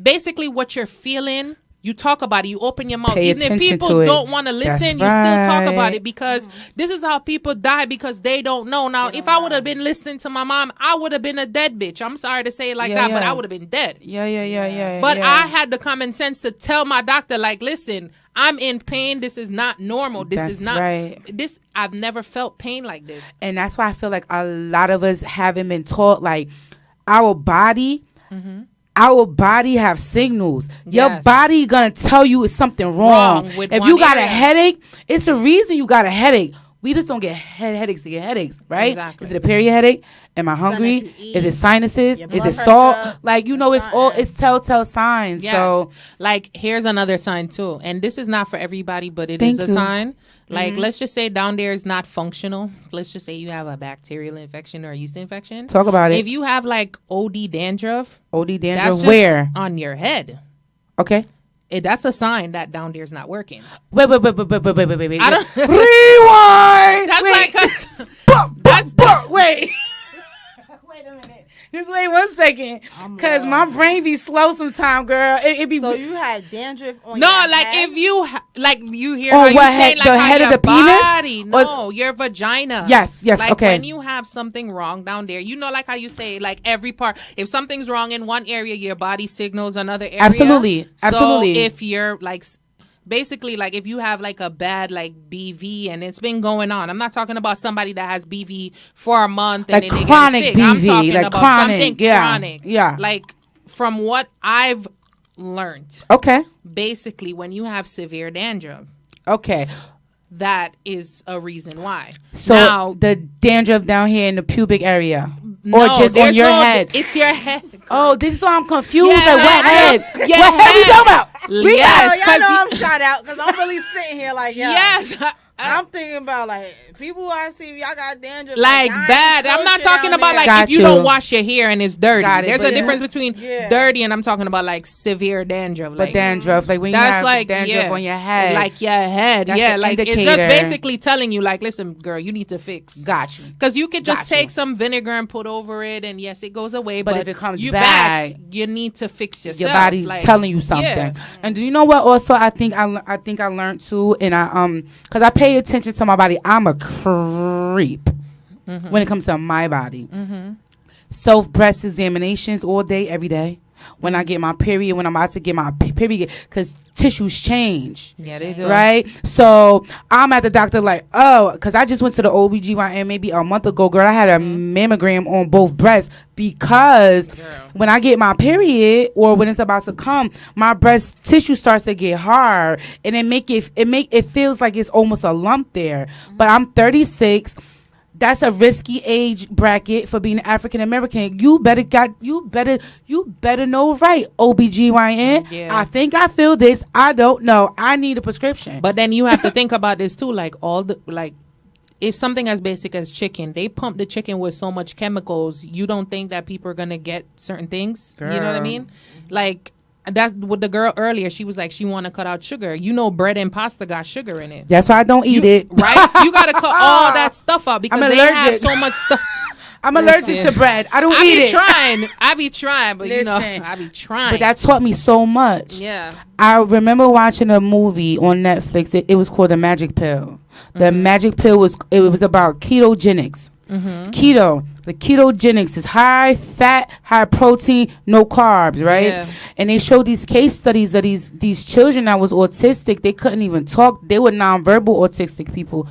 basically what you're feeling, you talk about it, you open your mouth. Pay Even if attention people to it. don't want to listen, That's you still talk right. about it because this is how people die because they don't know. Now, if I would have been listening to my mom, I would have been a dead bitch. I'm sorry to say it like that, but I would have been dead. Yeah. But I had the common sense to tell my doctor, like, listen, I'm in pain. This is not normal. This That's is not right. this. I've never felt pain like this. And that's why I feel like a lot of us haven't been taught, like, our body have signals. Your Yes. body gonna tell you it's something wrong. With If one you got a area. headache, it's the reason you got a headache. We just don't get headaches to get headaches, right? Exactly. Is it a period headache? Am I hungry? that you eat, Is it sinuses? your Is blood it salt? pressure, Like, you know, it's all, it's telltale signs. Yes. So like, here's another sign too. And this is not for everybody, but it Thank is a you. sign. Like, let's just say down there is not functional. Let's just say you have a bacterial infection or a yeast infection. talk about it. If you have like OD dandruff, OD that's dandruff, just where? on your head. Okay. That's a sign that down there is not working. Wait. I don't. Rewind. That's Wait. like Wait. Wait a minute. Just wait 1 second. Because my brain be slow sometime, girl. It be. So you had dandruff on no, your like head? if you like you hear Oh, how you what say head- like the how head of your the penis? body, Or- no, your vagina. Yes, like okay. when you have something wrong down there, you know, like how you say like every part. If something's wrong in one area, your body signals another area. Absolutely. So if you're like. Basically, like if you have like a bad like BV and it's been going on, I'm not talking about somebody that has BV for a month and Like then they chronic get it fixed. I'm BV, talking like about chronic, something yeah, chronic. yeah. Like from what I've learned, Okay. basically when you have severe dandruff, Okay. that is a reason why. So now, the dandruff down here in the pubic area, no, or just there's on your no- head? It's your head. Oh, this is why I'm confused. Yeah, like what I head? know. Yeah, What head we head. talking about? Yes, Oh, y'all 'cause know you- I'm shot out because I'm really sitting here like, yeah. Yes. I'm thinking about like people I see y'all got dandruff Like y'all ain't bad. I'm not shit talking down about there. like Got if you you. don't wash your hair and it's dirty. Got it, There's but a difference between Yeah. dirty and I'm talking about like severe dandruff. But Like dandruff, like when you that's have like dandruff on your head, like your head. That's yeah, the like it's just indicator. basically telling you like, listen, girl, you need to fix. got you. Because you could just Got you. take some vinegar and put over it, and yes, it goes away. But But if it comes you back, you need to fix yourself. Your body like, telling you something. yeah. And do you know what? Also, I think I learned too, and because I pay attention to my body. I'm a creep when it comes to my body. Self breast examinations all day, every day. When I get my period, when I'm about to get my period, because tissues change. Yeah, they do. Right? So I'm at the doctor like, oh, because I just went to the OBGYN maybe a month ago, girl. I had a mammogram on both breasts because when I get my period or when it's about to come, my breast tissue starts to get hard and it feels like it's almost a lump there. But I'm 36. that's a risky age bracket for being African American. You better know right, OBGYN. Yeah. I think I feel this. I don't know. I need a prescription. But then you have to think about this too, like if something as basic as chicken, they pump the chicken with so much chemicals, you don't think that people are gonna get certain things? Girl. You know what I mean? Like that's with the girl earlier. She was like, she want to cut out sugar. You know, bread and pasta got sugar in it. That's why I don't eat it. Right? So you gotta cut all that stuff out because they have so much stuff. I'm allergic to bread. I don't eat it. I be trying, but you know, I be trying. But that taught me so much. Yeah. I remember watching a movie on Netflix. It was called The Magic Pill. The Magic Pill was about ketogenics. Keto. The ketogenics is high fat, high protein, no carbs, right? Yeah. And they showed these case studies of these children that was autistic. They couldn't even talk. They were nonverbal autistic people,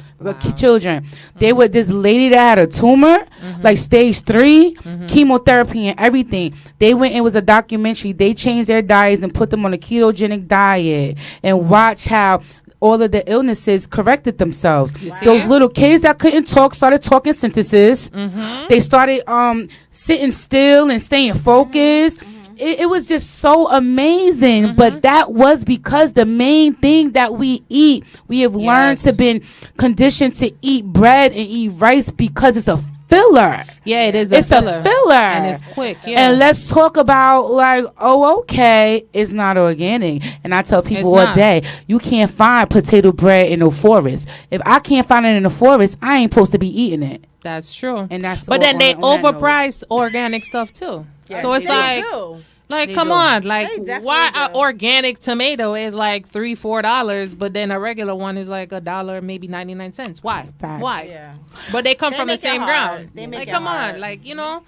children. They were this lady that had a tumor, like stage 3, chemotherapy and everything. They went, it was a documentary. They changed their diets and put them on a ketogenic diet and watch how all of the illnesses corrected themselves. Those little kids that couldn't talk started talking sentences. They started sitting still and staying focused. It was just so amazing. But that was because the main thing that we eat, we have learned to been conditioned to eat bread and eat rice because it's a filler. Yeah, it's a filler. And it's quick. Yeah. And let's talk about like, okay, it's not organic. And I tell people all day, you can't find potato bread in the forest. If I can't find it in the forest, I ain't supposed to be eating it. That's true. And that's but then they overprice organic stuff too. Yeah, so it's like, come on, like why an organic tomato is like $3-4, but then a regular one is like $1, maybe 99 cents. Why? Facts. Why? Yeah. But they come from the same ground. They make like, it come hard. on, like you know.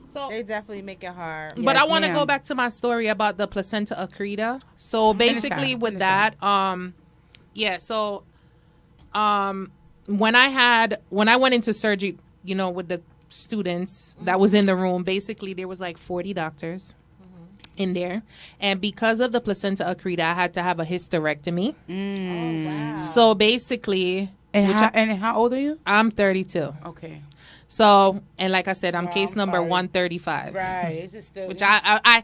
So they definitely make it hard. But I want to go back to my story about the placenta accreta. So basically, with that, yeah. So, when I went into surgery, you know, with the students that was in the room, basically there was like 40 doctors in there, and because of the placenta accreta, I had to have a hysterectomy. Oh, wow. So basically, and how old are you? I'm 32. Okay. So, and like I said, I'm case number 135. Right. It's just which I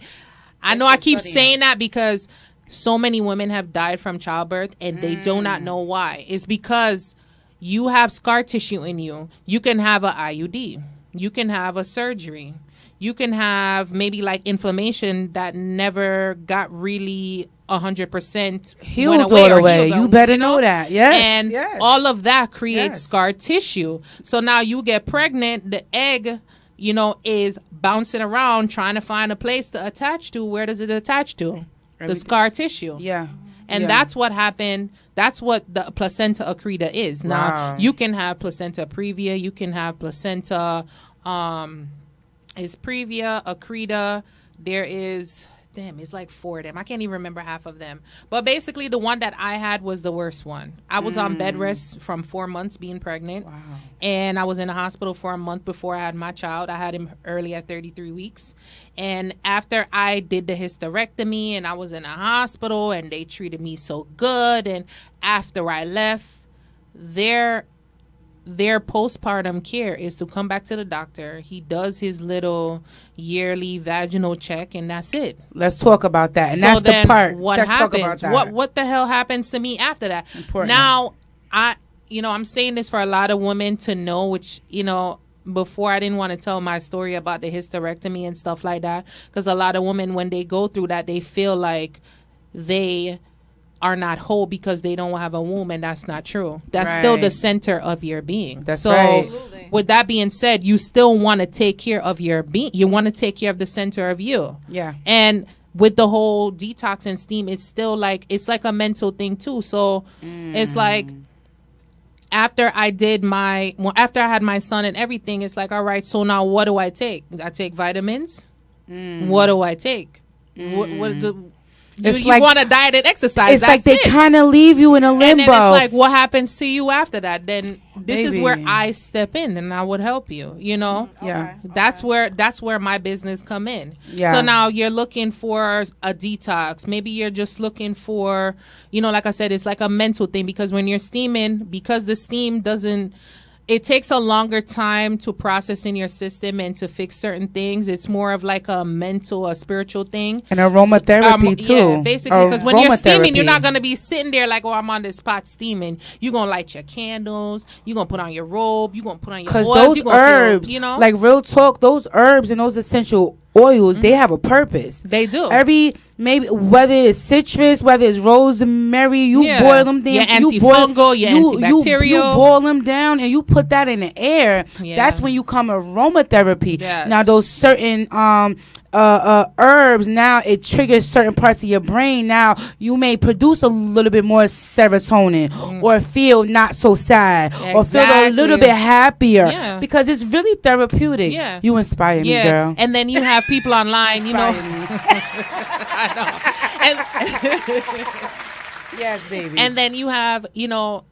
know I keep saying that because so many women have died from childbirth and they do not know why. It's because you have scar tissue in you. You can have a IUD. You can have a surgery. You can have maybe like inflammation that never got really 100% healed all the way. You better know that. Yes. And all of that creates scar tissue. So now you get pregnant, the egg, you know, is bouncing around trying to find a place to attach to. Where does it attach to? The scar tissue. Yeah. And that's what happened. That's what the placenta accreta is. Now, you can have placenta previa. You can have placenta is previa, accreta. There is, it's like 4 of them. I can't even remember half of them. But basically, the one that I had was the worst one. I was on bed rest from 4 months being pregnant. Wow. And I was in the hospital for a month before I had my child. I had him early at 33 weeks. And after I did the hysterectomy and I was in a hospital and they treated me so good. And after I left, their postpartum care is to come back to the doctor. He does his little yearly vaginal check, and that's it. Let's talk about that. And so that's then the part. What Let's happens? Talk about that. What the hell happens to me after that? Important. Now, I'm saying this for a lot of women to know, which, you know, before I didn't want to tell my story about the hysterectomy and stuff like that, because a lot of women, when they go through that, they feel like they are not whole because they don't have a womb, and that's not true. That's still the center of your being. That's right. With that being said, you still want to take care of your being. You want to take care of the center of you. Yeah. And with the whole detox and steam, it's still like, it's like a mental thing too. So it's like, after I had my son and everything, it's like, all right, so now what do I take? I take vitamins. What do I take? You want to diet and exercise. It's like they kind of leave you in a limbo. And then it's like, what happens to you after that? Then this is where I step in and I would help you, you know? Yeah. That's where my business come in. Yeah. So now you're looking for a detox. Maybe you're just looking for, you know, like I said, it's like a mental thing, because when you're steaming, because the steam it takes a longer time to process in your system and to fix certain things. It's more of like a mental, a spiritual thing. And aromatherapy too. Yeah, basically, because when you're steaming, you're not Aromatherapy. going to be sitting there like, oh, I'm on this pot steaming. You're going to light your candles. You're going to put on your robe. You're going to put on your Because oils. those You're gonna herbs, feel, you know? like real talk, those herbs and those essential oils, they have a purpose. They do. Maybe whether it's citrus, whether it's rosemary, you boil them down. Your You boil, antifungal, your antibacterial. You boil them down and you put that in the air. Yeah. That's when you come aromatherapy. Yes. Now those certain herbs, now it triggers certain parts of your brain. Now you may produce a little bit more serotonin or feel not so sad or feel a little Exactly. bit happier Yeah. because it's really therapeutic. Yeah. You inspire me, girl. And then you have people online, you know. I know. Yes, baby. And then you have, you know,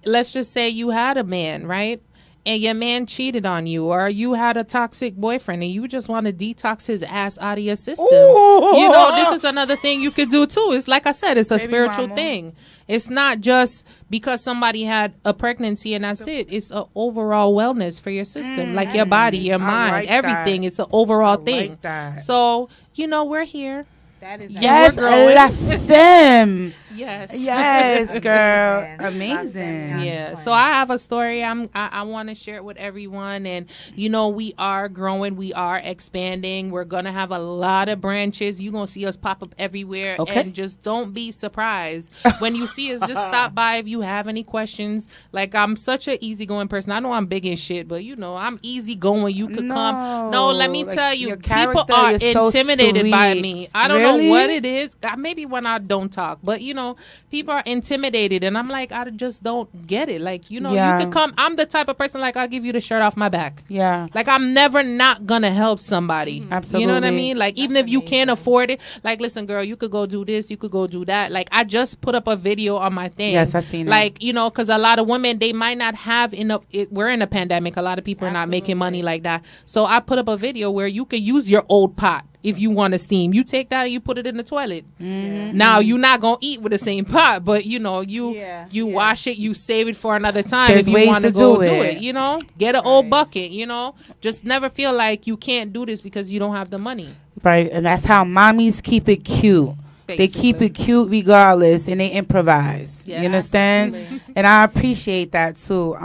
let's just say you had a man, right? And your man cheated on you, or you had a toxic boyfriend and you just want to detox his ass out of your system. Ooh. You know, this is another thing you could do too. It's like I said, it's a Baby spiritual mama. thing. It's not just because somebody had a pregnancy and that's it. It's an overall wellness for your system, like your body, your mind, like everything. that. It's an overall I thing. like that. So, you know, we're here. That is Yes, we're growing. La Femme. Yes. Yes, girl. Man. Amazing. Yeah. So I have a story. I want to share it with everyone, and you know we are growing, we are expanding. We're gonna have a lot of branches. You're gonna see us pop up everywhere, Okay. and just don't be surprised when you see us. Just stop by if you have any questions. Like I'm such an easygoing person. I know I'm big and shit, but you know I'm easygoing. You could come. No, let me like, tell you, your people character are is so intimidated by sweet. me. I don't Really? know what it is. Maybe when I don't talk, but you know, people are intimidated, and I'm like, I just don't get it. Like, you know, Yeah. you could come. I'm the type of person like I'll give you the shirt off my back. Yeah. Like I'm never not gonna help somebody. You know what I Absolutely. mean? Like even if you can't afford it, like listen, girl, you could go do this, you could go do that. Like I just put up a video on my thing. Yes, I seen it. Like you know, because a lot of women they might not have enough. We're in a pandemic. A lot of people are not making money like that. So I put up a video where you could use your old pot. If you want to steam, you take that and you put it in the toilet. Now you're not gonna eat with the same pot, but you know you wash it, you save it for another time. There's if you ways want to go do do it. it, you know, get an old bucket. You know, just never feel like you can't do this because you don't have the money. Right. And that's how mommies keep it cute. They keep it cute regardless and they improvise. Yes. You understand? And I appreciate that too.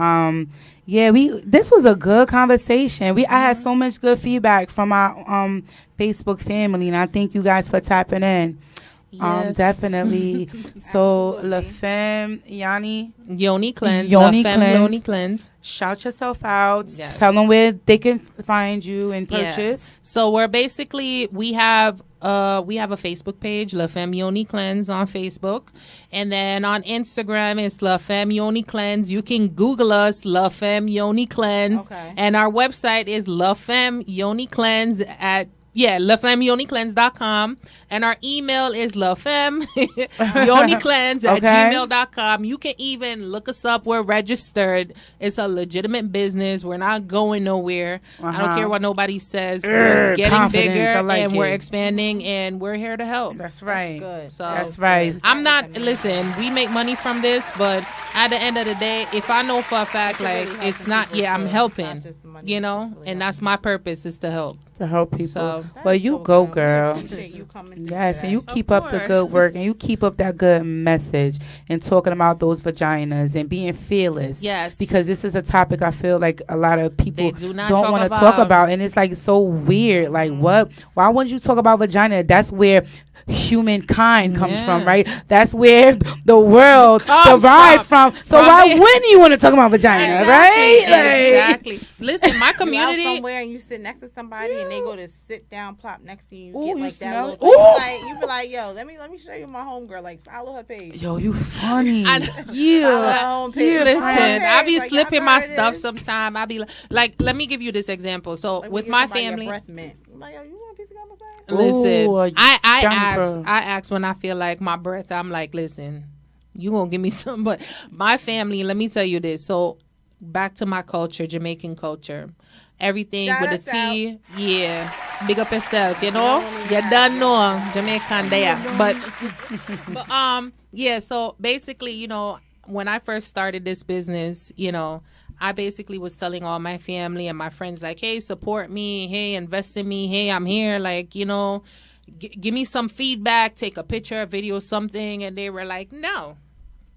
Yeah, this was a good conversation. I had so much good feedback from our Facebook family, and I thank you guys for tapping in. Yes. Definitely. So La Femme Yoni cleanse, Yoni La Femme cleanse. Yoni cleanse. shout yourself out. Yes. Tell them where they can find you and Yeah. purchase. So we're basically we have a Facebook page, La Femme Yoni Cleanse on Facebook, and then on Instagram it's La Femme Yoni Cleanse. You can Google us, La Femme Yoni Cleanse, Okay. and our website is La Femme Yoni Cleanse at lafemmeyonicleanse.com, and our email is lafemmeyonicleanse at gmail.com. You can even look us up. We're registered. It's a legitimate business. We're not going nowhere. I don't care what nobody says. We're getting confidence. bigger I like and we're it. expanding, and we're here to help. That's right. Good. So That's right. I'm not, listen, we make money from this, but at the end of the day, if I know for a fact, like, really it's helping not, people I'm too. helping, Not just the money, you it's know, really and that's my purpose is to help. To help people. So- well, you So go, good. We girl. appreciate you coming through Yes, today. and you Of keep up the course. good work and you keep up that good message and talking about those vaginas and being fearless. Yes. Because this is a topic I feel like a lot of people They do not don't talk want to about. talk about. And it's like so weird. Like, what? Why wouldn't you talk about vagina? That's where humankind comes Yeah. from, right? That's where the world Comes derived from. So from why it. wouldn't you want to talk about vagina, right? Like- Exactly. Listen, my You out community. somewhere and you sit next to somebody and they go to sit down, plop next to you. You Ooh, get you like that smell little it? thing. Ooh. Like, you be like, yo, let me show you my homegirl. Like, follow her page. Yo, you funny. I- Follow Yeah. her own page. Yeah, Follow her Listen, page. I be Like, slipping y'all my know stuff it is. sometime. I be like, let me give you this example. So Like, with we give my somebody a family, breath mint. I'm like, yo, you want a piece of gum or something? listen, Ooh, I gum, bro. ask when I feel like my breath. I'm like, listen, you gonna give me some, but my family. Let me tell you this. So back to my culture, Jamaican culture. Everything Shout with a us T, yeah. Big up yourself, you know. only You have done know Jamaican there, but yeah. So basically, you know, when I first started this business, you know, I basically was telling all my family and my friends, like, hey, support me. Hey, invest in me. Hey, I'm here. Like, you know, give me some feedback, take a picture, a video, something. And they were like, no.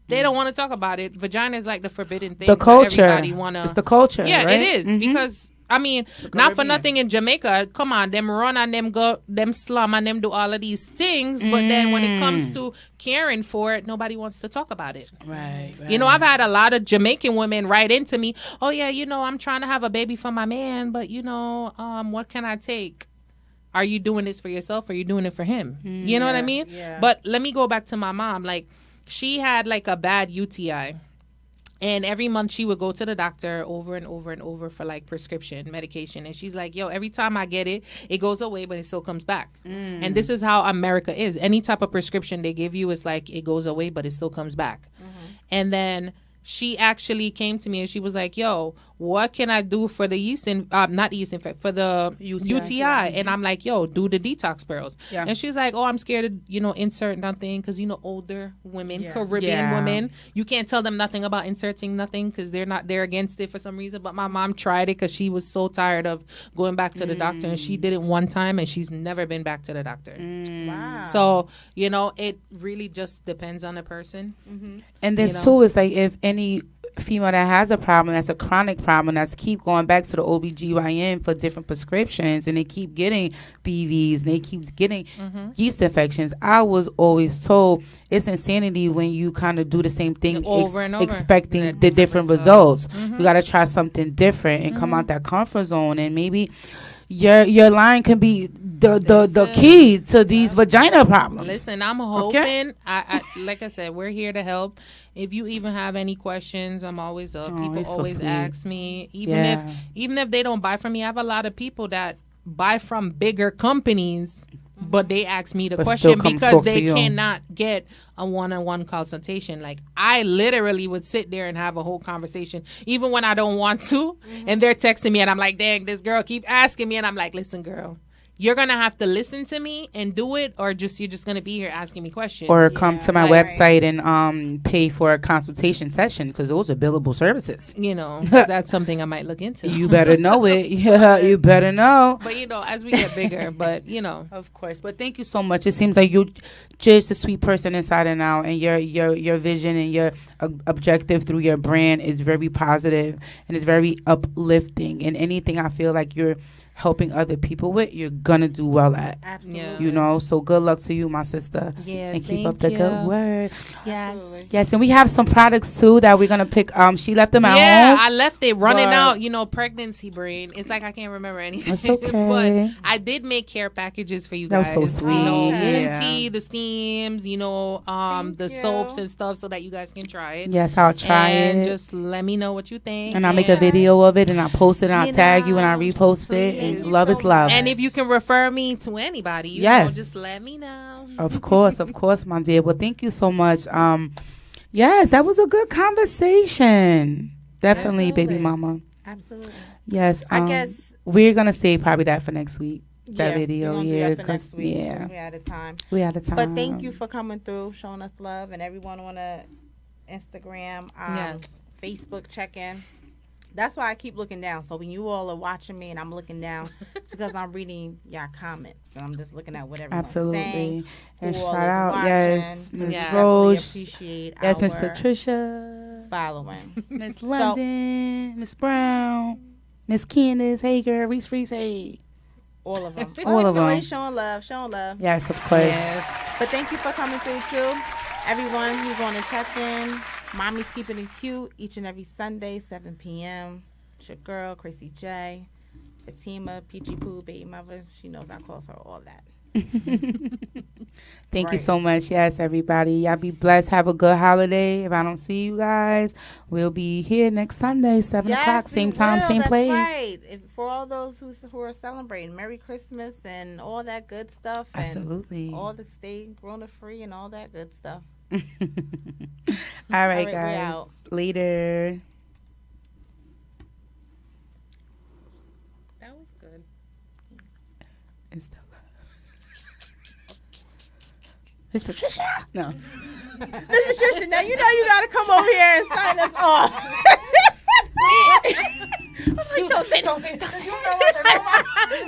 They don't want to talk about it. Vagina is like the forbidden thing. The culture. Everybody wanna, it's the culture. Yeah, right? it is. Because, I mean, not for nothing in Jamaica. Come on, them run and them go, them slum and them do all of these things. But then when it comes to caring for it, nobody wants to talk about it. Right. You know, I've had a lot of Jamaican women write into me. Oh, yeah, you know, I'm trying to have a baby for my man. But, you know, what can I take? Are you doing this for yourself or are you doing it for him? You know what I mean? Yeah. But let me go back to my mom. Like, she had like a bad UTI. And every month she would go to the doctor over and over and over for like prescription medication. And she's like, yo, every time I get it, it goes away, but it still comes back. And this is how America is. Any type of prescription they give you is like, it goes away, but it still comes back. And then she actually came to me and she was like, yo, what can I do for the not yeast infection, for the UTI? And I'm like, yo, do the detox pearls. Yeah. And she's like, oh, I'm scared to, you know, insert nothing because, you know, older women, Caribbean women, you can't tell them nothing about inserting nothing because they're against it for some reason. But my mom tried it because she was so tired of going back to the doctor, and she did it one time and she's never been back to the doctor. Wow. So, you know, it really just depends on the person. And this too is like, if any female that has a problem, that's a chronic problem, that's keep going back to the OBGYN for different prescriptions, and they keep getting BVs and they keep getting yeast infections. I was always told it's insanity when you kind of do the same thing over and over, expecting the different results. You got to try something different and come out that comfort zone, and maybe your line can be the key to these vagina problems. Listen, I'm hoping. I like I said, we're here to help. If you even have any questions, I'm always up. People always ask me, even if they don't buy from me. I have a lot of people that buy from bigger companies, but they ask me the question because they cannot get a one-on-one consultation. Like, I literally would sit there and have a whole conversation, even when I don't want to. And they're texting me and I'm like, dang, this girl keep asking me. And I'm like, listen, girl, you're going to have to listen to me and do it, or you're just going to be here asking me questions. Or come to my website and pay for a consultation session, because those are billable services. You know, that's something I might look into. You better know it. Yeah, you better know. But, you know, as we get bigger, but, you know. Of course. But thank you so much. It seems like you're just a sweet person inside and out, and your vision and your objective through your brand is very positive and it's very uplifting. And anything I feel like you're helping other people with, you're gonna do well at. Absolutely. Yeah. You know, so good luck to you, my sister. Yeah, and keep up the good work. Yes. Yes, and we have some products too that we're gonna pick. She left them at home. Yeah, I left it running out. You know, pregnancy brain. It's like I can't remember anything. It's okay. But I did make care packages for you guys. That was so sweet. You know, Yeah. tea, the steams, you know, the soaps and stuff, so that you guys can try it. Yes, I'll try and it. Just let me know what you think. And I'll make a video of it and I'll post it and I'll tag you and I'll repost it. And love is love. And if you can refer me to anybody, you know, just let me know. Of course, my dear. Well, thank you so much. Yes, that was a good conversation. Definitely, baby mama. Absolutely. Yes. I guess we're gonna save probably that for next week. That video, we're gonna do that for next week, yeah. we're out of time. We out of time. But thank you for coming through, showing us love, and everyone on the Instagram, Facebook check-in. That's why I keep looking down. So when you all are watching me and I'm looking down, it's because I'm reading y'all comments. And I'm just looking at what everyone's saying. And who shout all is out, watching. yes, Ms. We Rose. appreciate Yes, Miss our Patricia. following. Miss London. Miss Brown. Miss Candace. Hey, girl. Reese Freeze. Hey. All of them. All of them. Showing love. Yes, of course. Yes. But thank you for coming through, too. Everyone who's on the check-in. Mommy's Keeping It Cute each and every Sunday, 7 p.m. It's your girl, Chrissy J. Fatima, Peachy Poo, baby mother. She knows I call her all that. Thank you so much. Yes, everybody. Y'all be blessed. Have a good holiday. If I don't see you guys, we'll be here next Sunday, 7 o'clock, same time, same place. That's right. For all those who are celebrating, Merry Christmas and all that good stuff. Absolutely. And all the stay Corona-free and all that good stuff. All right, guys. Later. That was good. Miss Patricia? No. Miss Patricia, now you know you got to come over here and sign us off. it. Don't say it. You know what?